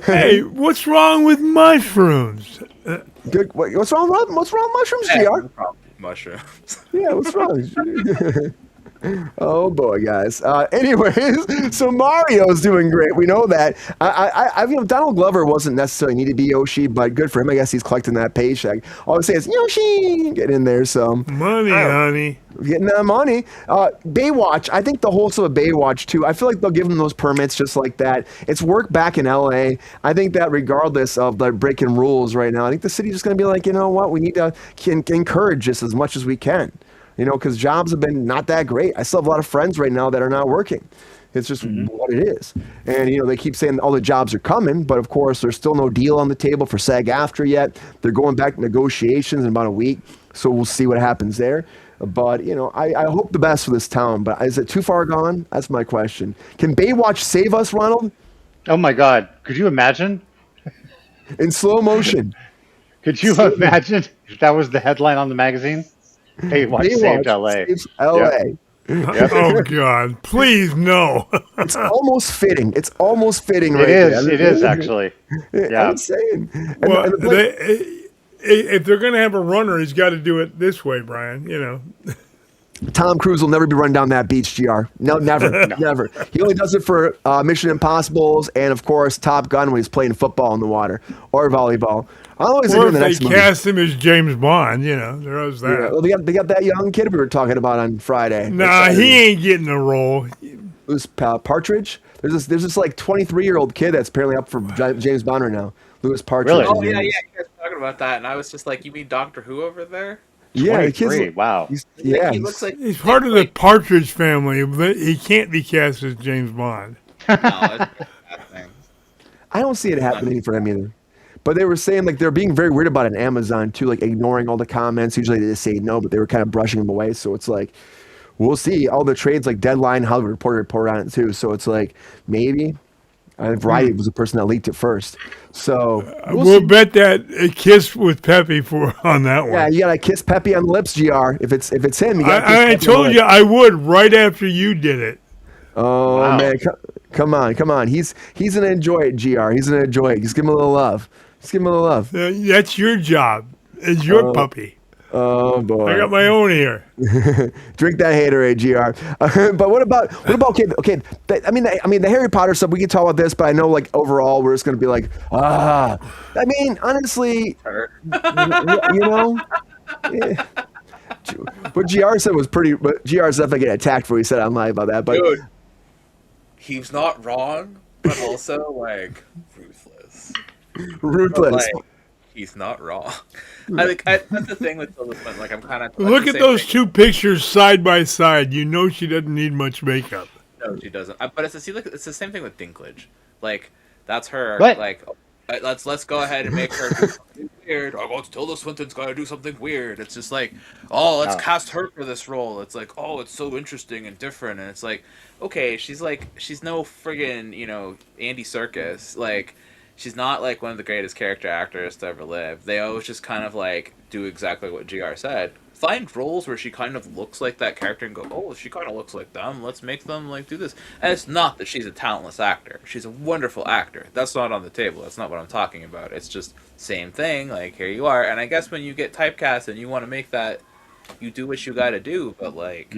Hey, what's wrong with mushrooms? Good. What's wrong with mushrooms, Gr? Mushrooms. Yeah, what's wrong? Oh boy, guys. Anyways, so Mario's doing great. We know that. Donald Glover wasn't necessarily need to be Yoshi, but good for him. I guess he's collecting that paycheck. All I say is Yoshi, get in there. So Money, honey. getting that money. Baywatch. I think the wholesale of Baywatch too. I feel like they'll give them those permits just like that. It's work back in LA. I think that regardless of the breaking rules right now, I think the city's just going to be like, you know what, we need to encourage this as much as we can. You know, because jobs have been not that great. I still have a lot of friends right now that are not working. It's just what it is. And, you know, they keep saying all the jobs are coming, but of course, there's still no deal on the table for SAG-AFTRA yet. They're going back to negotiations in about a week, so we'll see what happens there. But, you know, I hope the best for this town, but is it too far gone? That's my question. Can Baywatch save us, Ronald? Oh my God! Could you imagine? In slow motion. Could you imagine if that was the headline on the magazine? Baywatch saved LA. Saves LA. Yep. Oh God! Please no. It's almost fitting. It's almost fitting right It is. there. It is actually. Yeah. I'm saying. Well, if they're going to have a runner, he's got to do it this way, Brian. You know. Tom Cruise will never be run down that beach, GR. No, never, never. He only does it for Mission Impossibles and, of course, Top Gun when he's playing football in the water or volleyball. I'll always Or do if the they next movie. cast him as James Bond, you know, there was that. Yeah, well, they got that young kid we were talking about on Friday. Nah, he ain't getting a role. Louis Partridge. There's this like 23-year-old kid that's apparently up for James Bond right now. Louis Partridge. Really? Oh yeah, you guys were talking about that, and I was just like, you mean Doctor Who over there? Yeah, the 23. kid's, Wow. He looks like He's part of the Partridge family, but he can't be cast as James Bond. No, it's a bad thing. I don't see it happening for him either. But they were saying like they're being very weird about it on Amazon too, like ignoring all the comments. Usually they just say no, but they were kind of brushing them away. So it's like we'll see. All the trades like Deadline, Hollywood Reporter report on it too. So it's like maybe. Variety was the person that leaked it first. So We'll bet that a kiss with Pepe on that one. yeah, you gotta kiss Pepe on the lips, Gr. If it's him, you gotta kiss I Pepe on the told you lips. I would right after you did it. Oh Wow. man, come on. He's gonna enjoy it, Gr. He's gonna enjoy it. Just give him a little love. Just give him a little love. That's your job. It's your puppy. Oh boy. I got my own here. Drink that Haterade, Gr. But what about okay? The Harry Potter stuff. We can talk about this, but I know like overall we're just gonna be like, I mean, honestly, you know, yeah. What Gr said was pretty. But Gr's definitely getting attacked for what he said online about that. But Dude, he's not wrong, but also like ruthless. ruthless. Like, he's not wrong. That's the thing with Tilda Swinton. Like, I'm kind of Look at those two pictures side by side. You know she doesn't need much makeup. No, she doesn't. But it's the same thing with Dinklage. Like, that's her. What? Like, let's go ahead and make her do something weird. Oh, Tilda Swinton's got to do something weird. It's just like, let's cast her for this role. It's like, it's so interesting and different. And it's like, okay, she's no friggin', Andy Serkis. Like, she's not like one of the greatest character actors to ever live. They always just kind of like do exactly what GR said. Find roles where she kind of looks like that character and go, she kind of looks like them. Let's make them like do this. And it's not that she's a talentless actor. She's a wonderful actor. That's not on the table. That's not what I'm talking about. It's just same thing. Like, here you are. And I guess when you get typecast and you want to make that, you do what you got to do. But like,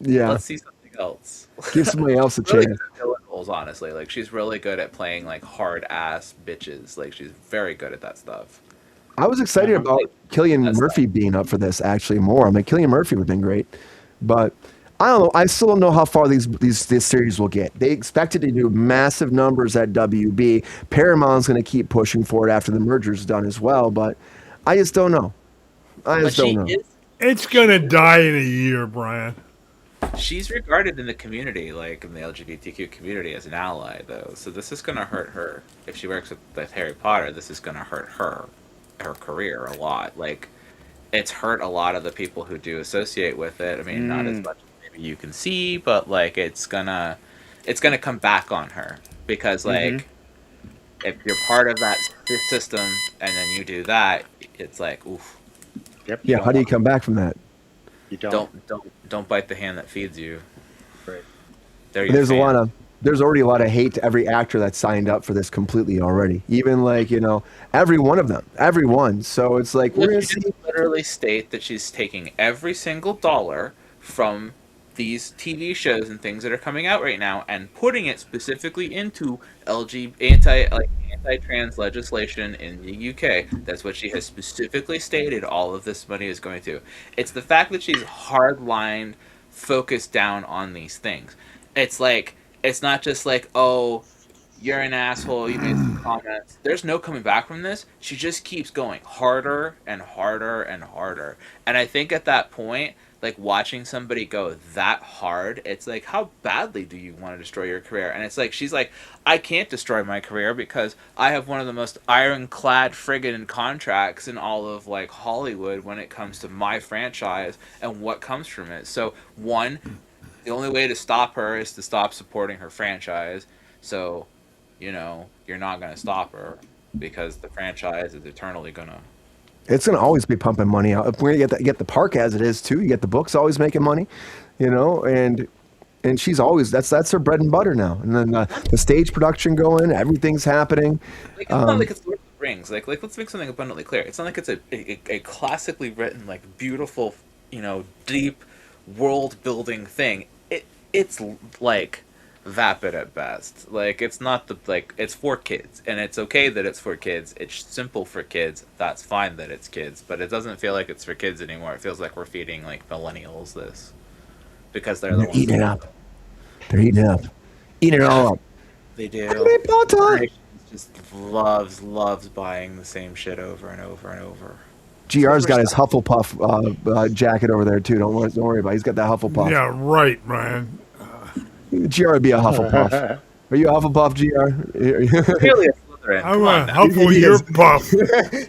Yeah, let's see something else. give somebody else a Really chance. good villain roles, honestly. Like, she's really good at playing like hard ass bitches. Like, she's very good at that stuff. I was excited about Cillian That's Murphy being up for this actually more. I mean, Cillian Murphy would have been great, but I don't know. I still don't know how far this series will get. They expected to do massive numbers at WB. Paramount's going to keep pushing for it after the merger's done as well, but I just don't know. It's going to die in a year, Brian. She's regarded in the community, like in the LGBTQ community, as an ally, though. So this is going to hurt her. If she works with Harry Potter, this is going to hurt her career a lot. Like, it's hurt a lot of the people who do associate with it. I mean, not as much as maybe you can see, but like it's gonna come back on her because like if you're part of that system and then you do that, it's like oof. Yep. Yeah, how do you come back from that? You don't. Don't bite the hand that feeds you. Right. There's already a lot of hate to every actor that's signed up for this completely already. Even like, every one of them, everyone. So it's like we're gonna see. Literally state that she's taking every single dollar from these TV shows and things that are coming out right now and putting it specifically into anti-trans legislation in the UK. That's what she has specifically stated all of this money is going to. It's the fact that she's hardlined, focused down on these things. It's like, it's not just like, oh, you're an asshole, you made some comments. There's no coming back from this. She just keeps going harder and harder and harder. And I think at that point, like watching somebody go that hard, it's like, how badly do you want to destroy your career? And it's like, she's like, I can't destroy my career because I have one of the most ironclad friggin' contracts in all of like Hollywood when it comes to my franchise and what comes from it. So one, the only way to stop her is to stop supporting her franchise. So, you're not going to stop her because the franchise is eternally going to. It's going to always be pumping money out. We're going to get the park as it is too. You get the books always making money, and she's always, that's her bread and butter now. And then the stage production going, everything's happening. Like, it's not like it's Lord of the Rings. Like let's make something abundantly clear. It's not like it's a classically written, like beautiful, deep world building thing. It's like vapid at best. Like it's not it's for kids, and it's okay that it's for kids. It's simple for kids. That's fine that it's kids, but it doesn't feel like it's for kids anymore. It feels like we're feeding like millennials this because they're the ones eating it up. They're eating it up, eating it all up. They do. Just loves buying the same shit over and over and over. GR's got his Hufflepuff jacket over there too. Don't worry about it. He's got that Hufflepuff. Yeah, right, Brian. GR would be a Hufflepuff. Are you a Hufflepuff, GR? Really a Slytherin. I'm a Huffle your puff.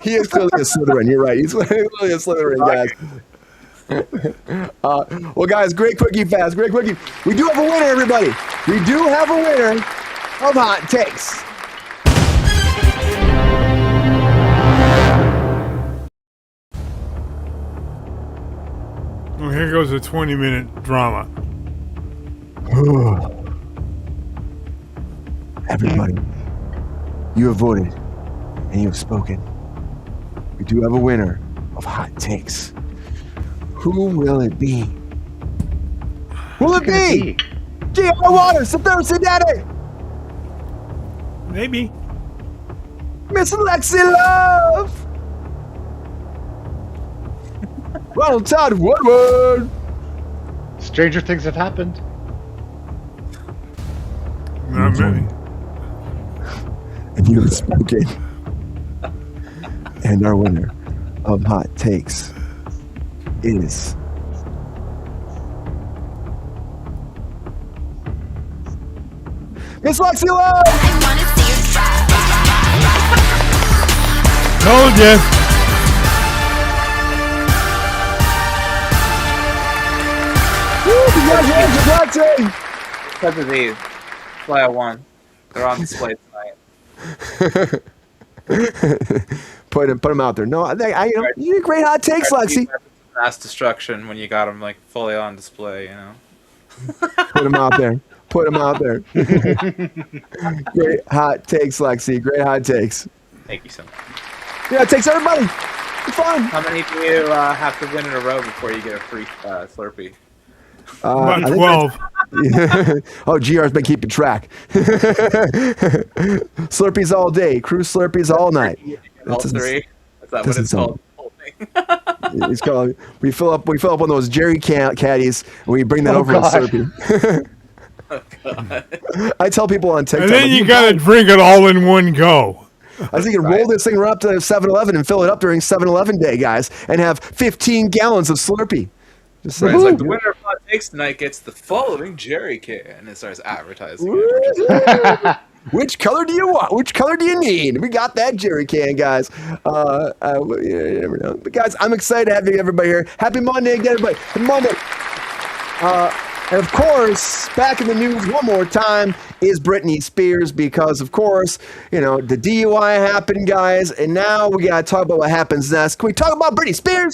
He is clearly a Slytherin. You're right. He's clearly a Slytherin, guys. Well, guys, great quickie fast. Great quickie. We do have a winner, everybody. We do have a winner of Hot Takes. Well, here goes a 20-minute drama. Everybody, you have voted and you have spoken. We do have a winner of Hot Takes. Who will it be? Will it be G.R. Waters, the Thursday Daddy? Maybe. Miss Lexi Love? Ronald Todd Woodward? Stranger things have happened. Not many. And you have spoken. And our winner of Hot Takes is Miss Lexi Love! Told ya. Woo, congratulations, Lexi! Because of these. Why I won. They're on display tonight. Put them out there. No, you did great Hot Takes, Lexi. Mass destruction when you got them like fully on display, Put them out there. Put them out there. Great Hot Takes, Lexi. Great Hot Takes. Thank you so much. Yeah, it takes everybody. It's fun. How many do you have to win in a row before you get a free Slurpee? About 12. Oh, GR's been keeping track. Slurpees all day. Kruse Slurpees all night. All three? Is that what it's called? It's called. We fill up one of those Jerry caddies and we bring that over to Slurpee. Oh, God. I tell people on TikTok. And then you got to drink it all in one go. I was thinking, roll this thing right up to 7-Eleven and fill it up during 7-Eleven day, guys, and have 15 gallons of Slurpee. Just Right, it's like the winner of Hot Takes tonight gets the following Jerry can, and it starts advertising it. Which color do you want? Which color do you need? We got that jerry can, guys. You never know. But guys, I'm excited having everybody here. Happy Monday again, everybody. Happy Monday. And of course, back in the news one more time is Britney Spears because, of course, the DUI happened, guys, and now we got to talk about what happens next. Can we talk about Britney Spears?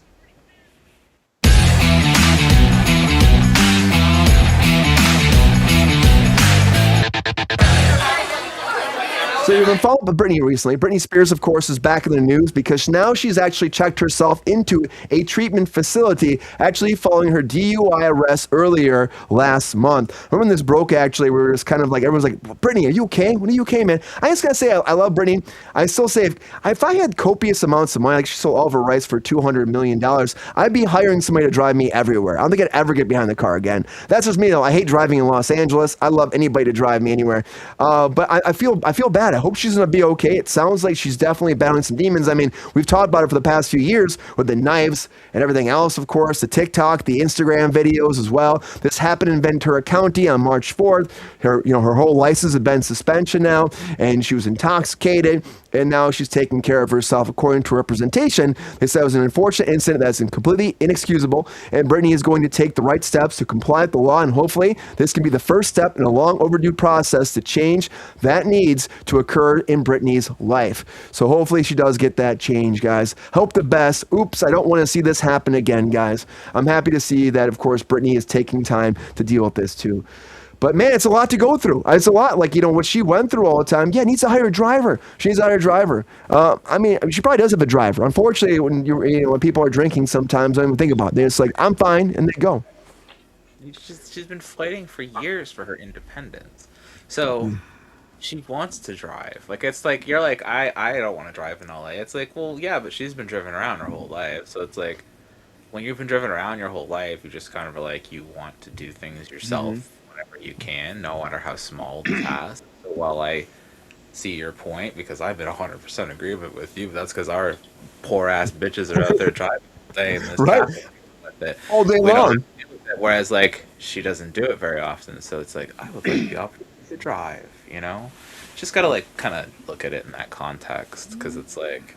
So you've been following up with Britney recently. Britney Spears, of course, is back in the news because now she's actually checked herself into a treatment facility, actually following her DUI arrest earlier last month. Remember when this broke, actually, we were just kind of like, everyone's like, Britney, are you okay? When are you okay, man? I just got to say, I love Britney. I still say, if I had copious amounts of money, like she sold all of her rights for $200 million, I'd be hiring somebody to drive me everywhere. I don't think I'd ever get behind the car again. That's just me, though. I hate driving in Los Angeles. I love anybody to drive me anywhere. But I feel bad. I hope she's going to be okay. It sounds like she's definitely battling some demons. I mean, we've talked about it for the past few years with the knives and everything else, of course, the TikTok, the Instagram videos as well. This happened in Ventura County on March 4th. Her whole license had been suspension now, and she was intoxicated, and now she's taking care of herself according to representation. They said it was an unfortunate incident that's completely inexcusable, and Britney is going to take the right steps to comply with the law, and hopefully this can be the first step in a long overdue process to change that needs to occur in Britney's life. So hopefully she does get that change, guys. Hope the best. Oops, I don't want to see this happen again, guys. I'm happy to see that, of course, Britney is taking time to deal with this too. But man, it's a lot to go through. It's a lot, like, what she went through all the time. Yeah, needs to hire a driver. She needs to hire a driver. I mean, she probably does have a driver. Unfortunately, when people are drinking, sometimes I don't even think about it. They're just like, I'm fine, and they go. She's been fighting for years for her independence. So she wants to drive. Like, it's like, you're like, I don't want to drive in LA. It's like, well, yeah, but she's been driven around her whole life. So it's like, when you've been driven around your whole life, you just kind of are like, you want to do things yourself whenever you can, no matter how small the task. So while I see your point, because I've been 100% agreement with you, that's because our poor ass bitches are out there driving all day in this traffic. All day long. Whereas, like, she doesn't do it very often, so it's like, I would like the opportunity to drive, Just gotta, like, kind of look at it in that context, because it's like,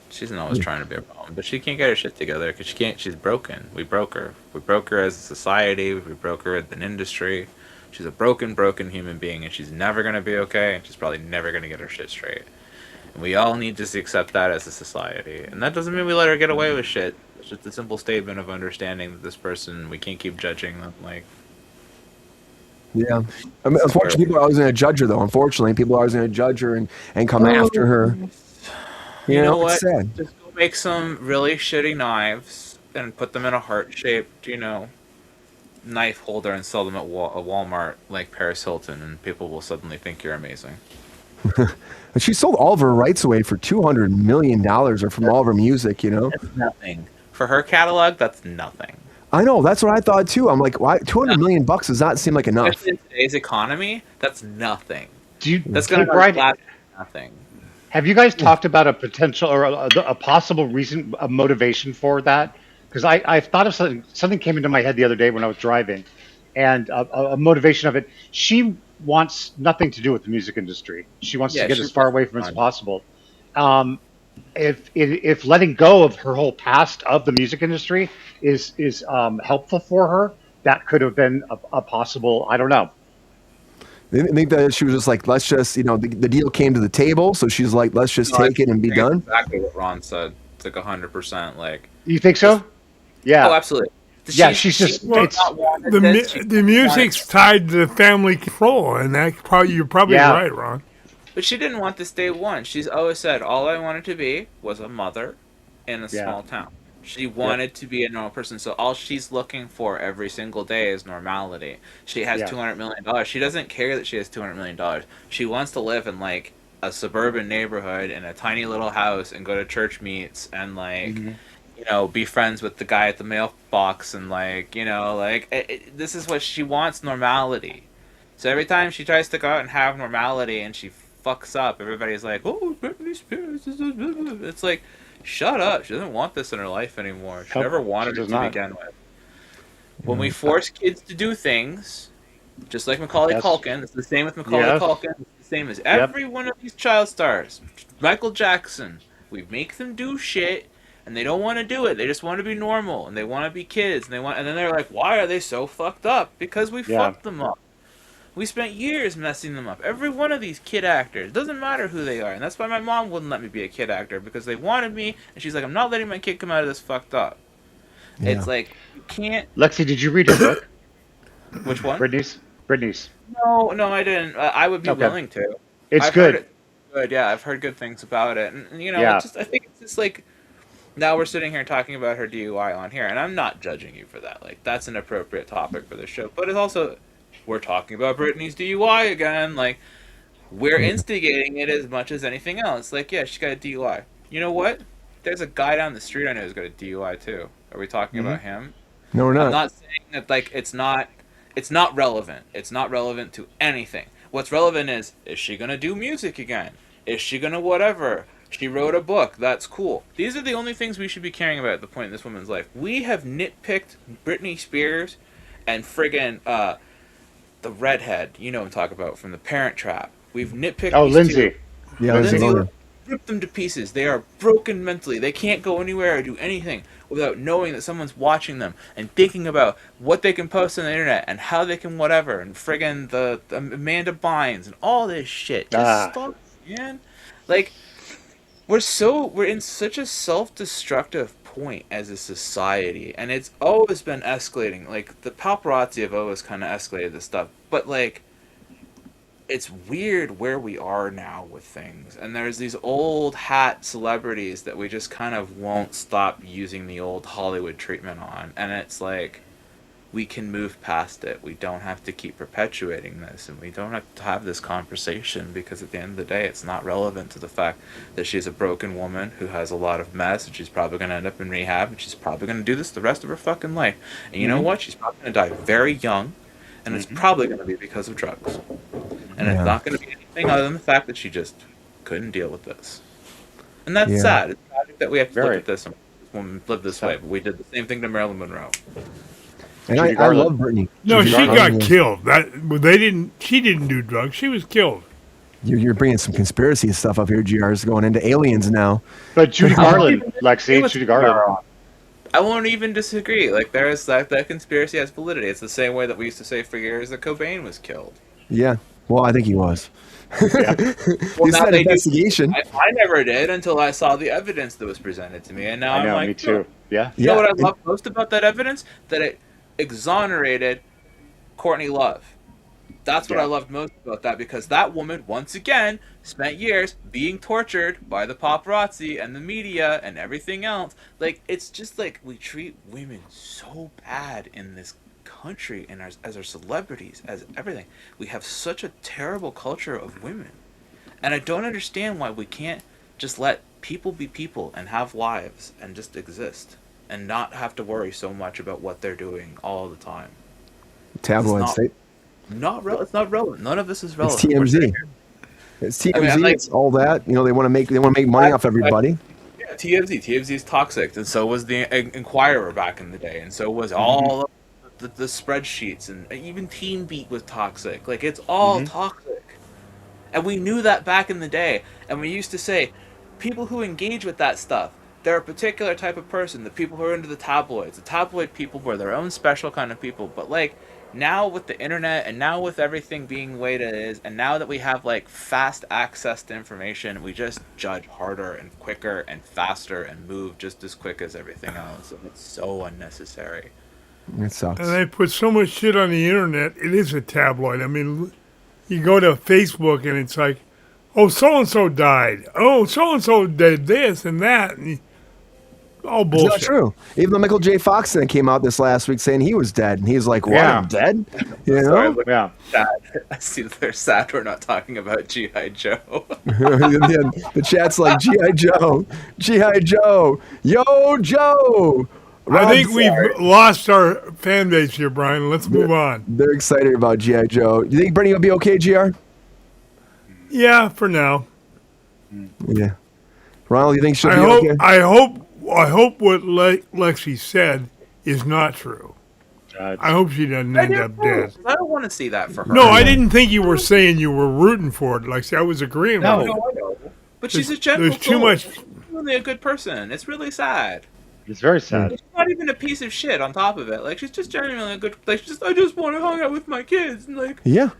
she isn't always trying to be a problem, but she can't get her shit together, because she's broken. We broke her. We broke her as a society, we broke her as an industry. She's a broken human being, and she's never gonna be okay, and she's probably never gonna get her shit straight. And we all need to accept that as a society, and that doesn't mean we let her get away with shit. It's just a simple statement of understanding that this person, we can't keep judging them. Like, yeah, I mean, unfortunately, people are always going to judge her, though. Unfortunately, people are always going to judge her and come after her. You know what? It's sad. Just go make some really shitty knives and put them in a heart-shaped, knife holder and sell them at Walmart like Paris Hilton, and people will suddenly think you're amazing. But she sold all of her rights away for $200 million, or from all of her music, That's nothing. For her catalog, that's nothing. I know, that's what I thought too. I'm like, why $200 million does not seem like enough. Especially in today's economy, that's nothing. That's going to last nothing. Have you guys talked about a potential or a possible reason, a motivation for that? Because I thought of something came into my head the other day when I was driving, and a motivation of it. She wants nothing to do with the music industry. She wants to get as far away from it as possible. If letting go of her whole past of the music industry is helpful for her, that could have been a possible. I don't know. I think that she was just like, let's just, the deal came to the table, so she's like, let's just take it and be done. Exactly what Ron said. It's like 100%. Like, you think so? Yeah. Oh, absolutely. She's just. The music's tied to family control, and you're probably right, Ron. But she didn't want this day one. She's always said, all I wanted to be was a mother in a small town. She wanted to be a normal person. So all she's looking for every single day is normality. She has $200 million. She doesn't care that she has $200 million. She wants to live in, like, a suburban neighborhood in a tiny little house and go to church meets and, like, be friends with the guy at the mailbox and, like, this is what she wants, normality. So every time she tries to go out and have normality and she fucks up, everybody's like, oh, Britney Spears. It's like, shut up. She doesn't want this in her life anymore. She never wanted it to begin with. When we force kids to do things, Just like Macaulay Yes. Culkin. It's the same with Macaulay Yes. Culkin. It's the same as every one of these child stars. Michael Jackson. We make them do shit, and they don't want to do it. They just want to be normal, and they want to be kids, and then they're like, why are they so fucked up? Because we Yeah. fucked them up. We spent years messing them up. Every one of these kid actors, doesn't matter who they are, and that's why my mom wouldn't let me be a kid actor, because they wanted me, and she's like, I'm not letting my kid come out of this fucked up. Yeah. It's like, you can't. Lexi, did you read her book? Which one? Brittany's. No, I didn't. I would be Okay. willing to. It's I've good. Heard it good. Yeah, I've heard good things about it, and you know, Yeah. I think it's just like now we're sitting here talking about her DUI on here, and I'm not judging you for that. Like that's an appropriate topic for the show, but it's also we're talking about Brittany's DUI again. Like we're instigating it as much as anything else. Like yeah, she got a DUI. You know what? There's a guy down the street I know who's got a DUI too. Are we talking about him? No, we're not. I'm not saying that like it's not relevant. It's not relevant to anything. What's relevant is she gonna do music again? Is she gonna whatever? She wrote a book. That's cool. These are the only things we should be caring about at the point in this woman's life. We have nitpicked Britney Spears and friggin' the redhead. You know what I'm talking about from The Parent Trap. We've nitpicked. Oh, these Lindsay. two. Yeah, Lindsay Lindsay. rip them to pieces. They are broken mentally. They can't go anywhere or do anything without knowing that someone's watching them and thinking about what they can post on the internet and how they can whatever and friggin' the Amanda Bynes and all this shit. Just stop, man. Like we're in such a self-destructive point as a society, and it's always been escalating. Like the paparazzi have always kind of escalated this stuff, but like it's weird where we are now with things, and there's these old hat celebrities that we just kind of won't stop using the old Hollywood treatment on, and it's like we can move past it. We don't have to keep perpetuating this, and we don't have to have this conversation, because at the end of the day it's not relevant to the fact that she's a broken woman who has a lot of mess, and she's probably going to end up in rehab, and she's probably going to do this the rest of her fucking life, and you know what, she's probably going to die very young, and it's probably going to be because of drugs. And it's not going to be anything other than the fact that she just couldn't deal with this. And that's sad. It's tragic that we have to look at this and this woman live this way. But we did the same thing to Marilyn Monroe. And I love Britney. No, Judy she Garland. got killed. She didn't do drugs. She was killed. You're bringing some conspiracy stuff up here, GR. Is going into aliens now. But Judy Garland, Lexi, Judy Garland. I won't even disagree. Like, there is that conspiracy has validity. It's the same way that we used to say for years that Cobain was killed. Yeah. Well, I think he was. Well, This now is an they do. investigation. I never did until I saw the evidence that was presented to me, and now I I'm know, like, me too. Yeah. You know what I love most about that evidence? That it exonerated Courtney Love. That's what I loved most about that, because that woman, once again, spent years being tortured by the paparazzi and the media and everything else. Like, it's just like we treat women so bad in this country and as our celebrities, as everything. We have such a terrible culture of women. And I don't understand why we can't just let people be people and have lives and just exist and not have to worry so much about what they're doing all the time. Tabloid state. It's not relevant. None of this is relevant. It's TMZ. It's TMZ. I mean, like, it's all that. You know, they want to make money off everybody. Yeah, TMZ. TMZ is toxic, and so was the Inquirer back in the day, and so was all of the spreadsheets, and even Teen Beat was toxic. Like, it's all toxic, and we knew that back in the day. And we used to say, people who engage with that stuff, they're a particular type of person. The people who are into the tabloids, the tabloid people were their own special kind of people. But like, now with the internet and now with everything being the way it is, and now that we have like fast access to information, we just judge harder and quicker and faster and move just as quick as everything else, and it's so unnecessary. It sucks. And they put so much shit on the internet. It is a tabloid. I mean, you go to Facebook and it's like, oh, so-and-so died. Oh, so-and-so did this and that. And all bullshit. It's not true. Even though Michael J. Fox then came out this last week saying he was dead, and he's like, "What? Yeah. I'm dead?" You Sorry, know? look, sad. I see that they're sad we're not talking about G.I. Joe. The chat's like, "GI Joe, GI Joe, Yo Joe." I think we've lost our fan base here, Brian. Let's move on. They're excited about GI Joe. You think Bernie will be okay, Gr? Yeah, for now. Yeah. Ronald, you think she'll be okay? I hope what Lexi said is not true. God. I hope she doesn't end up dead. I don't want to see that for her. No, I didn't think you were saying you were rooting for it. Like, see, I was agreeing No. with you. No, I know. But she's a gentle There's too soul. much. She's really a good person. It's really sad. It's very sad. She's not even a piece of shit on top of it. Like, she's just genuinely a good. Like, I just want to hang out with my kids and like Yeah.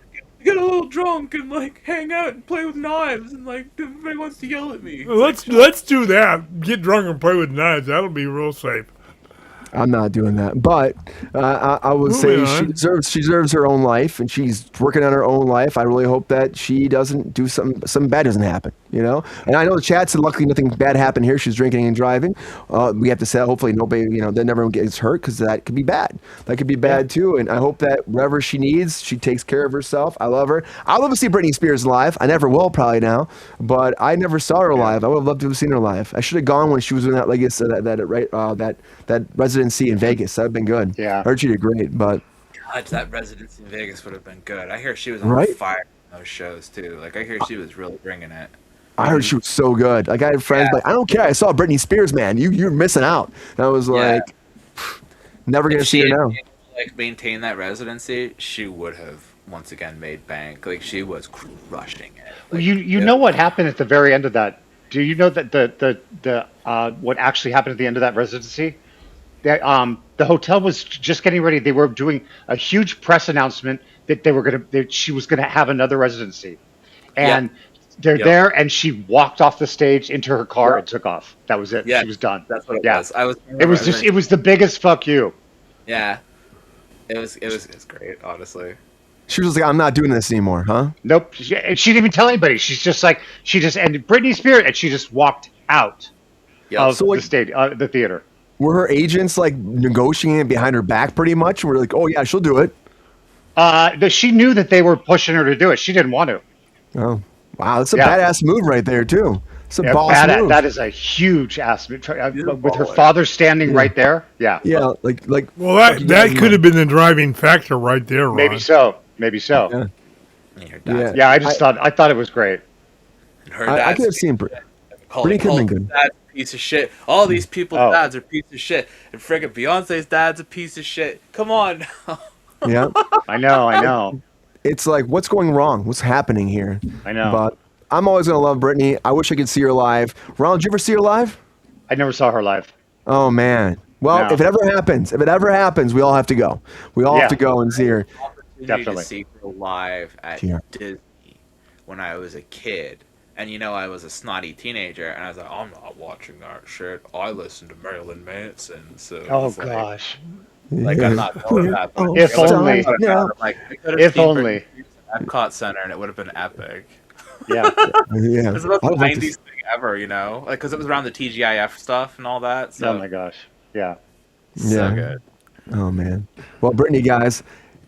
get a little drunk and like hang out and play with knives and like everybody wants to yell at me. Let's do that. Get drunk and play with knives. That'll be real safe. I'm not doing that, but I would say Moving on. she deserves her own life, and she's working on her own life. I really hope that she doesn't do something bad doesn't happen, you know. And I know the chat said luckily nothing bad happened here. She's drinking and driving. We have to say hopefully nobody, you know, that never gets hurt because that could be bad. That could be bad too. And I hope that wherever she needs, she takes care of herself. I love her. I'd love to see Britney Spears live. I never will probably now, but I never saw her live. I would have loved to have seen her live. I should have gone when she was in that that residency in Vegas. That'd been good. Yeah. I heard she did great, but God, that residency in Vegas would have been good. I hear she was on Right? fire in those shows too. Like I hear she was really bringing it. I heard she was so good. Like I had friends like, I don't care. I saw Britney Spears, man. You're missing out. And I was like, never gonna If see she her had now. like maintained that residency, she would have once again made bank. Like she was crushing it. Well, Like, you know what happened at the very end of that? Do you know that the what actually happened at the end of that residency? The hotel was just getting ready. They were doing a huge press announcement that she was gonna have another residency, and they're there, and she walked off the stage into her car and took off. That was it. Yeah, She was done. That's what it Yeah. was. I was. It was the biggest fuck you. Yeah. It was great, honestly. She was like, I'm not doing this anymore, huh? Nope. She didn't even tell anybody. She's just like and Britney Spears, and she just walked out of So, like, the stage, the theater. Were her agents like negotiating behind her back pretty much? We're like, oh yeah, she'll do it. She knew that they were pushing her to do it. She didn't want to. Oh wow, that's a Yeah. badass move right there too. It's a Yeah, boss move. that is a huge ass move. With her father standing right there. Yeah. Yeah, like Well, that could have been the driving factor right there, Ron. Maybe so. Yeah. And her dad's Yeah, I thought it was great. and her I dad's could have seen calling Britney could have been good. dad's a piece of shit. All these people's Oh. dads are pieces of shit. And friggin' Beyonce's dad's a piece of shit. Come on. Yeah, I know. it's like what's going wrong? What's happening here? I know. But I'm always gonna love Britney. I wish I could see her live. Ronald, did you ever see her live? I never saw her live. Oh man. Well, No. if it ever happens, we all have to go. We all have to go and see her. To Definitely. see her live at Yeah. Disney when I was a kid. And you know, I was a snotty teenager, and I was like, I'm not watching that shit. I listen to Marilyn Manson, so Oh it's like, gosh. like I'm not doing that. But If I only. Like, I could have If seen Britney only. Spears at Epcot Center, and it would have been epic. Yeah. Yeah. It was the most I would like to 90s thing ever, you know? Like, because it was around the TGIF stuff and all that. So, Oh my gosh. Yeah. so good. Oh man. Well, Brittany, guys,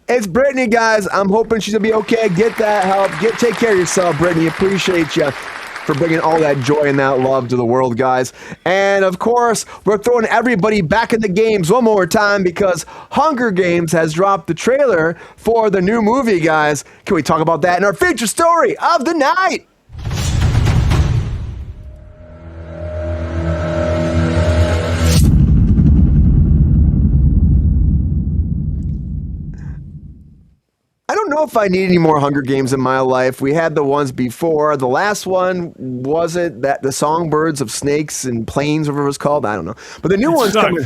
it's Brittany, guys. I'm hoping she's gonna be okay. Get that help. Take care of yourself, Brittany. Appreciate you for bringing all that joy and that love to the world, guys. And of course, we're throwing everybody back in the games one more time because Hunger Games has dropped the trailer for the new movie, guys. Can we talk about that in our feature story of the night? I don't know if I need any more Hunger Games in my life. We had the ones before. The last one, was it that the Songbirds of Snakes and Plains, whatever it was called? I don't know. But the new one's coming.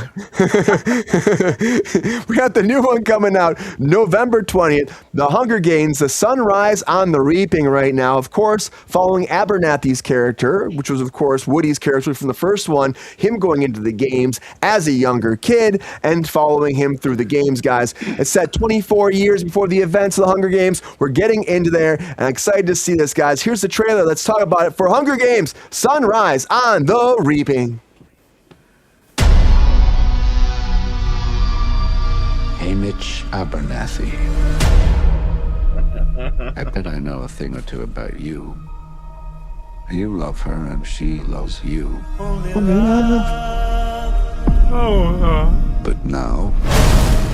We got the new one coming out November 20th. The Hunger Games, The Sunrise on the Reaping right now. Of course, following Abernathy's character, which was, of course, Woody's character from the first one, him going into the games as a younger kid and following him through the games, guys. It's set 24 years before the events of the Hunger Games. We're getting into there, and I'm excited to see this, guys. Here's the trailer. Let's talk about it for Hunger Games: Sunrise on the Reaping. Hamish Abernathy. I bet I know a thing or two about you. You love her and she loves you. But now,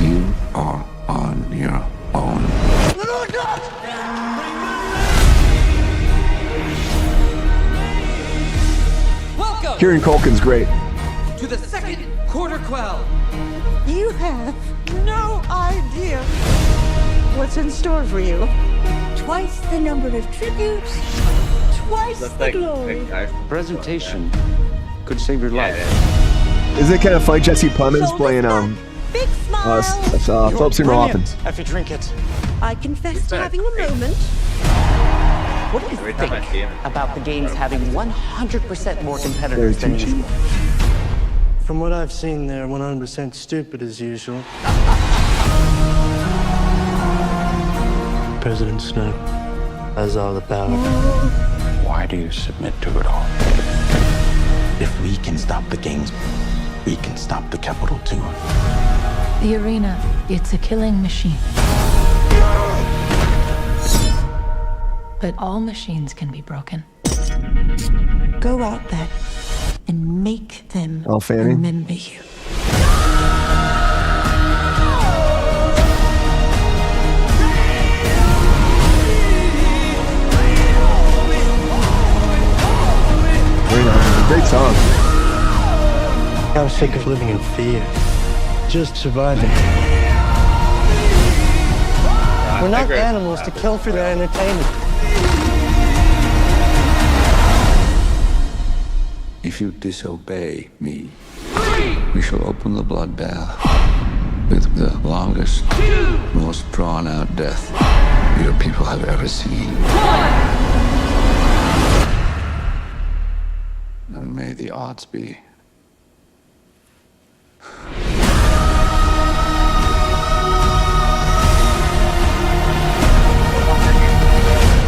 you are on your own. Welcome Kieran Culkin's great. to the second quarter quell. You have no idea what's in store for you. Twice the number of tributes, twice the glory. Presentation could save your life. Isn't it kind of funny? Jesse Plemons playing Big smile. Philip Seymour Hoffman. If you drink it. I confess to having a moment. What do you Every time I see him, about the games having 100% more competitors than usual? From what I've seen, they're 100% stupid as usual. President Snow has all the power. Why do you submit to it all? If we can stop the games, we can stop the capital too. The arena, it's a killing machine. But all machines can be broken. Go out there and make them Fanny. remember you. Great song. I was sick of living in fear. Just surviving. We're not animals to kill for their entertainment. If you disobey me, we shall open the bloodbath with the longest, most drawn-out death your people have ever seen. And may the odds be.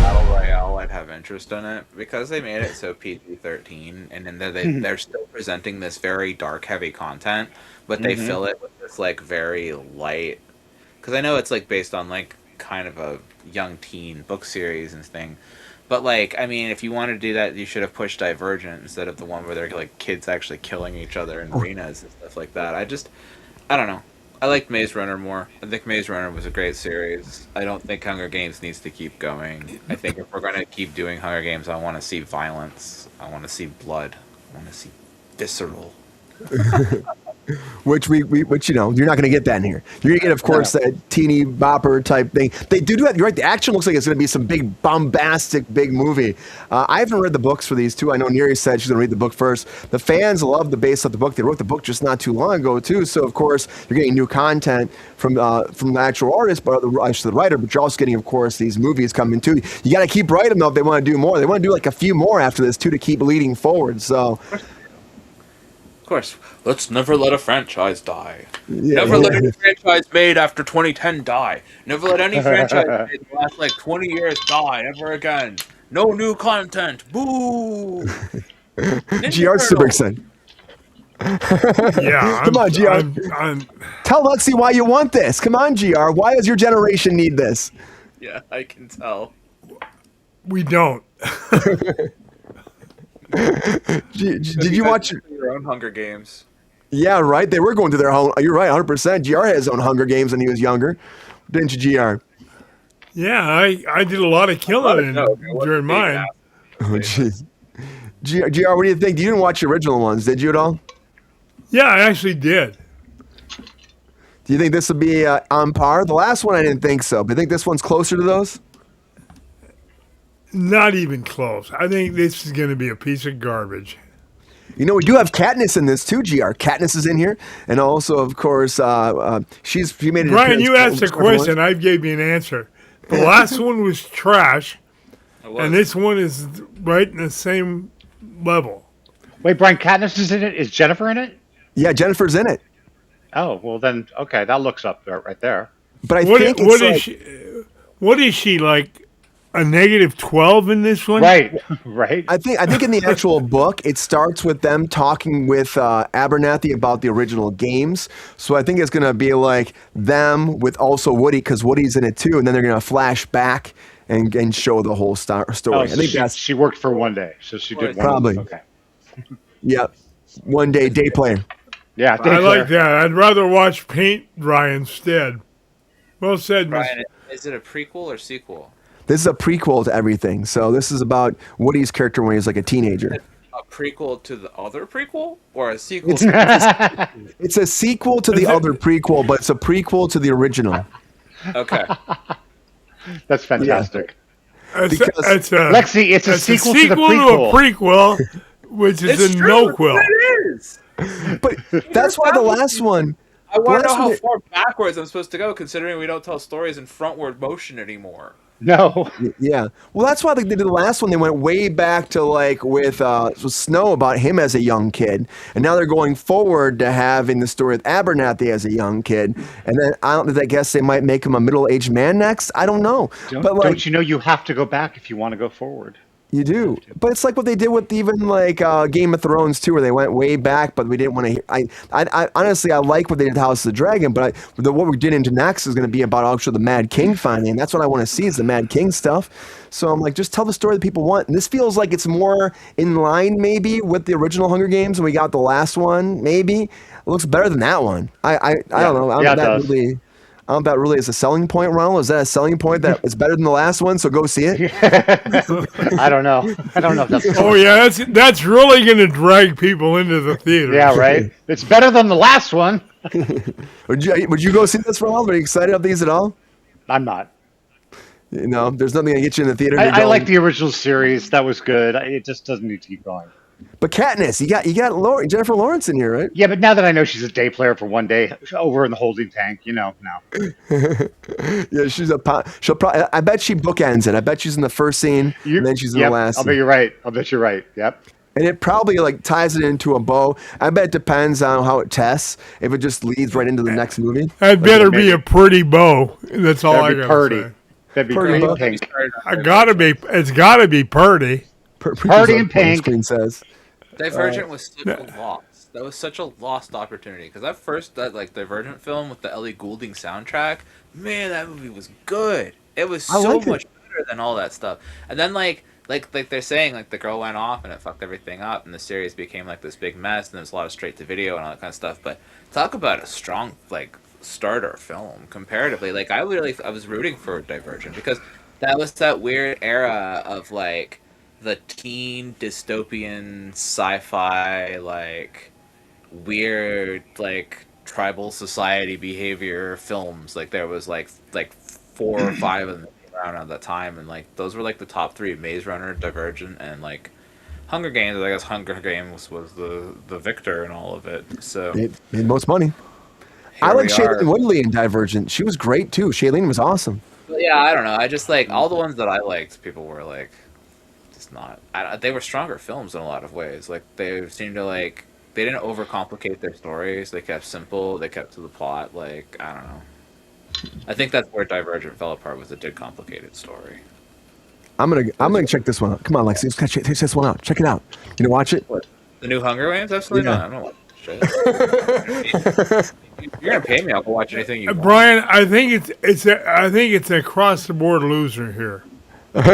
Battle Royale, I'd have interest in it because they made it so PG-13, and then they're still presenting this very dark, heavy content, but they fill it with this like very light. Because I know it's like based on like kind of a young teen book series and thing. But, like, I mean, if you want to do that, you should have pushed Divergent instead of the one where they're, like, kids actually killing each other in arenas and stuff like that. I don't know. I liked Maze Runner more. I think Maze Runner was a great series. I don't think Hunger Games needs to keep going. I think if we're going to keep doing Hunger Games, I want to see violence. I want to see blood. I want to see visceral. Which which you're not going to get that in here. You're going to get, of course, that teeny bopper type thing. They do that. You're right. The action looks like it's going to be some big bombastic big movie. I haven't read the books for these two. I know Neri said she's going to read the book first. The fans love the base of the book. They wrote the book just not too long ago too. So of course you're getting new content from the actual artist, but actually the writer. But you're also getting, of course, these movies coming too. You got to keep writing them though if they want to do more. They want to do like a few more after this too to keep leading forward. So. Of course, let's never let a franchise die. Never let any franchise made after 2010 die. Never let any franchise made in the last like 20 years die ever again. No new content. Boo! GR's super excited. Yeah. Come on, GR. Tell Lexi why you want this. Come on, GR. Why does your generation need this? Yeah, I can tell. We don't. Did you watch your own Hunger Games? Yeah, right. They were going to their own. You're right, 100%. GR had his own Hunger Games when he was younger, didn't you, GR? Yeah, I did a lot of killing during mine. Oh, jeez. GR, what do you think? You didn't watch the original ones, did you at all? Yeah, I actually did. Do you think this will be on par? The last one, I didn't think so. But you think this one's closer to those? Not even close. I think this is going to be a piece of garbage. You know, we do have Katniss in this too, GR. Katniss is in here. And also, of course, she made it. Brian, you asked a question. I gave you an answer. The last one was trash. And this one is right in the same level. Wait, Brian, Katniss is in it? Is Jennifer in it? Yeah, Jennifer's in it. Oh, well then, okay, that looks up there, right there. But I think what is she, like a -12 in this one? Right, right. I think in the actual book, it starts with them talking with Abernathy about the original games. So I think it's going to be like them with also Woody, because Woody's in it too, and then they're going to flash back and show the whole story. Oh, I think she worked for one day, so she did probably. Okay. Yep, one day player. Yeah, I like that. I'd rather watch paint dry instead. Well said, Brian. Is it a prequel or sequel? This is a prequel to everything. So this is about Woody's character when he was like a teenager. a prequel to the other prequel, or a sequel? To It's a sequel to the other prequel, but it's a prequel to the original. Okay. That's fantastic. Lexi, it's a sequel to the to a prequel, which is a no-quill. It is. But that's why the last one. I want to know how far backwards I'm supposed to go, considering we don't tell stories in frontward motion anymore. No. Yeah. Well, that's why they did the last one. They went way back to like with Snow about him as a young kid, and now they're going forward to having the story with Abernathy as a young kid, and then I guess they might make him a middle-aged man next. I don't know. Don't you know you have to go back if you want to go forward? You do, but it's like what they did with even like Game of Thrones too, where they went way back, but we didn't want to. I honestly, I like what they did with House of the Dragon, but what we did into next is going to be about actually the Mad King finally, and that's what I want to see is the Mad King stuff. So I'm like, just tell the story that people want, and this feels like it's more in line maybe with the original Hunger Games, and we got the last one. Maybe it looks better than that one. I don't know. I don't know if that really is a selling point, Ronald. Is that a selling point that is better than the last one? So go see it. I don't know. If that's. Oh yeah, that's really going to drag people into the theater. Yeah, right. It's better than the last one. Would you go see this, Ronald? Are you excited about these at all? I'm not. You know, there's nothing to get you in the theater. I like the original series. That was good. It just doesn't need to keep going. But Katniss, you got Jennifer Lawrence in here, right? Yeah, but now that I know she's a day player for one day over in the holding tank, now. Yeah, she'll probably. I bet she bookends it. I bet she's in the first scene, and then she's in the last. I'll bet you're right. Yep. And it probably like ties it into a bow. I bet it depends on how it tests. If it just leads right into the next movie. That better be a pretty bow. That's all I gotta say. That'd be pretty pink. It's gotta be pretty. Party in pink. Screen says. Divergent was such a loss. That was such a lost opportunity. Because that Divergent film with the Ellie Goulding soundtrack, man, that movie was good. It was so much better than all that stuff. And then like they're saying, like the girl went off and it fucked everything up, and the series became like this big mess, and there's a lot of straight to video and all that kind of stuff. But talk about a strong starter film comparatively. Like I was rooting for Divergent because that was that weird era of like the teen dystopian sci-fi weird tribal society behavior films. Like there was like 4 or 5 of them around at that time, and those were the top 3: Maze Runner, Divergent, and Hunger Games. I guess Hunger Games was the victor in all of it. So it made most money. I like Shailene Woodley in Divergent. She was great too. Shailene was awesome. Yeah, I don't know. I just all the ones that I liked, people were just not. They were stronger films in a lot of ways. They seemed to they didn't overcomplicate their stories. They kept simple. They kept to the plot. I don't know. I think that's where Divergent fell apart, was it did complicated story. I'm gonna check this one out. Come on, Lexi, let's check this one out. Check it out. You gonna watch it? What? The new Hunger Games? Absolutely not. I'm not watching shit. You're gonna pay me. I'll go watch anything you want. Brian, I think it's an across the board loser here. maybe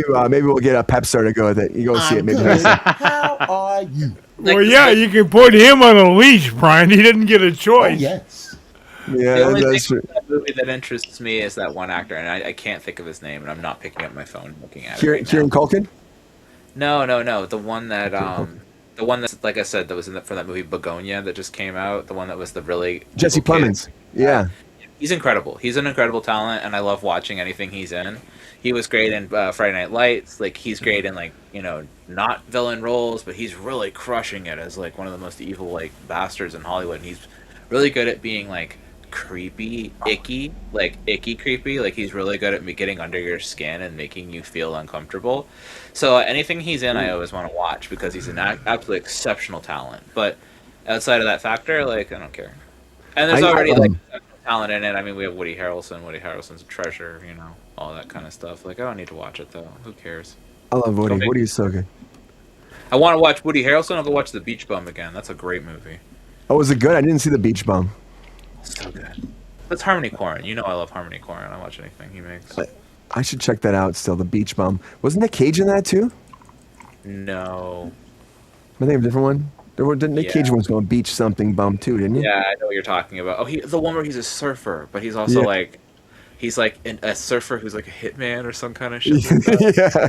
we'll get a Popstar to go with it. You go see it. Maybe. How are you? Well, yeah, you can put him on a leash, Brian. He didn't get a choice. Oh, yes. Yeah, the only thing with that movie that interests me is that one actor, and I can't think of his name, and I'm not picking up my phone and looking at it. Kieran Culkin? No. The one that the one that's like I said that was from that movie Begonia that just came out. The one that was the really Jesse Plemons. Yeah. He's incredible. He's an incredible talent, and I love watching anything he's in. He was great in Friday Night Lights. He's great in not villain roles, but he's really crushing it as one of the most evil bastards in Hollywood. And he's really good at being creepy, icky creepy. He's really good at getting under your skin and making you feel uncomfortable. So anything he's in, I always want to watch because he's an absolutely exceptional talent. But outside of that factor, I don't care. And there's already talent in it. I mean, we have Woody Harrelson. Woody Harrelson's a treasure, all that kind of stuff. I don't need to watch it though. Who cares? I love Woody. Woody's so good. I want to watch Woody Harrelson. I'll go watch The Beach Bum again. That's a great movie. Oh, was it good? I didn't see The Beach Bum. So good. That's Harmony Korine. I love Harmony Korine. I watch anything he makes. I should check that out still. The Beach Bum. Wasn't Nick Cage in that too? No. I think of a different one. Nick Cage was going to beach something bum too, didn't he? Yeah, I know what you're talking about. Oh, the one where he's a surfer, but he's also he's a surfer who's a hitman or some kind of shit. Yeah.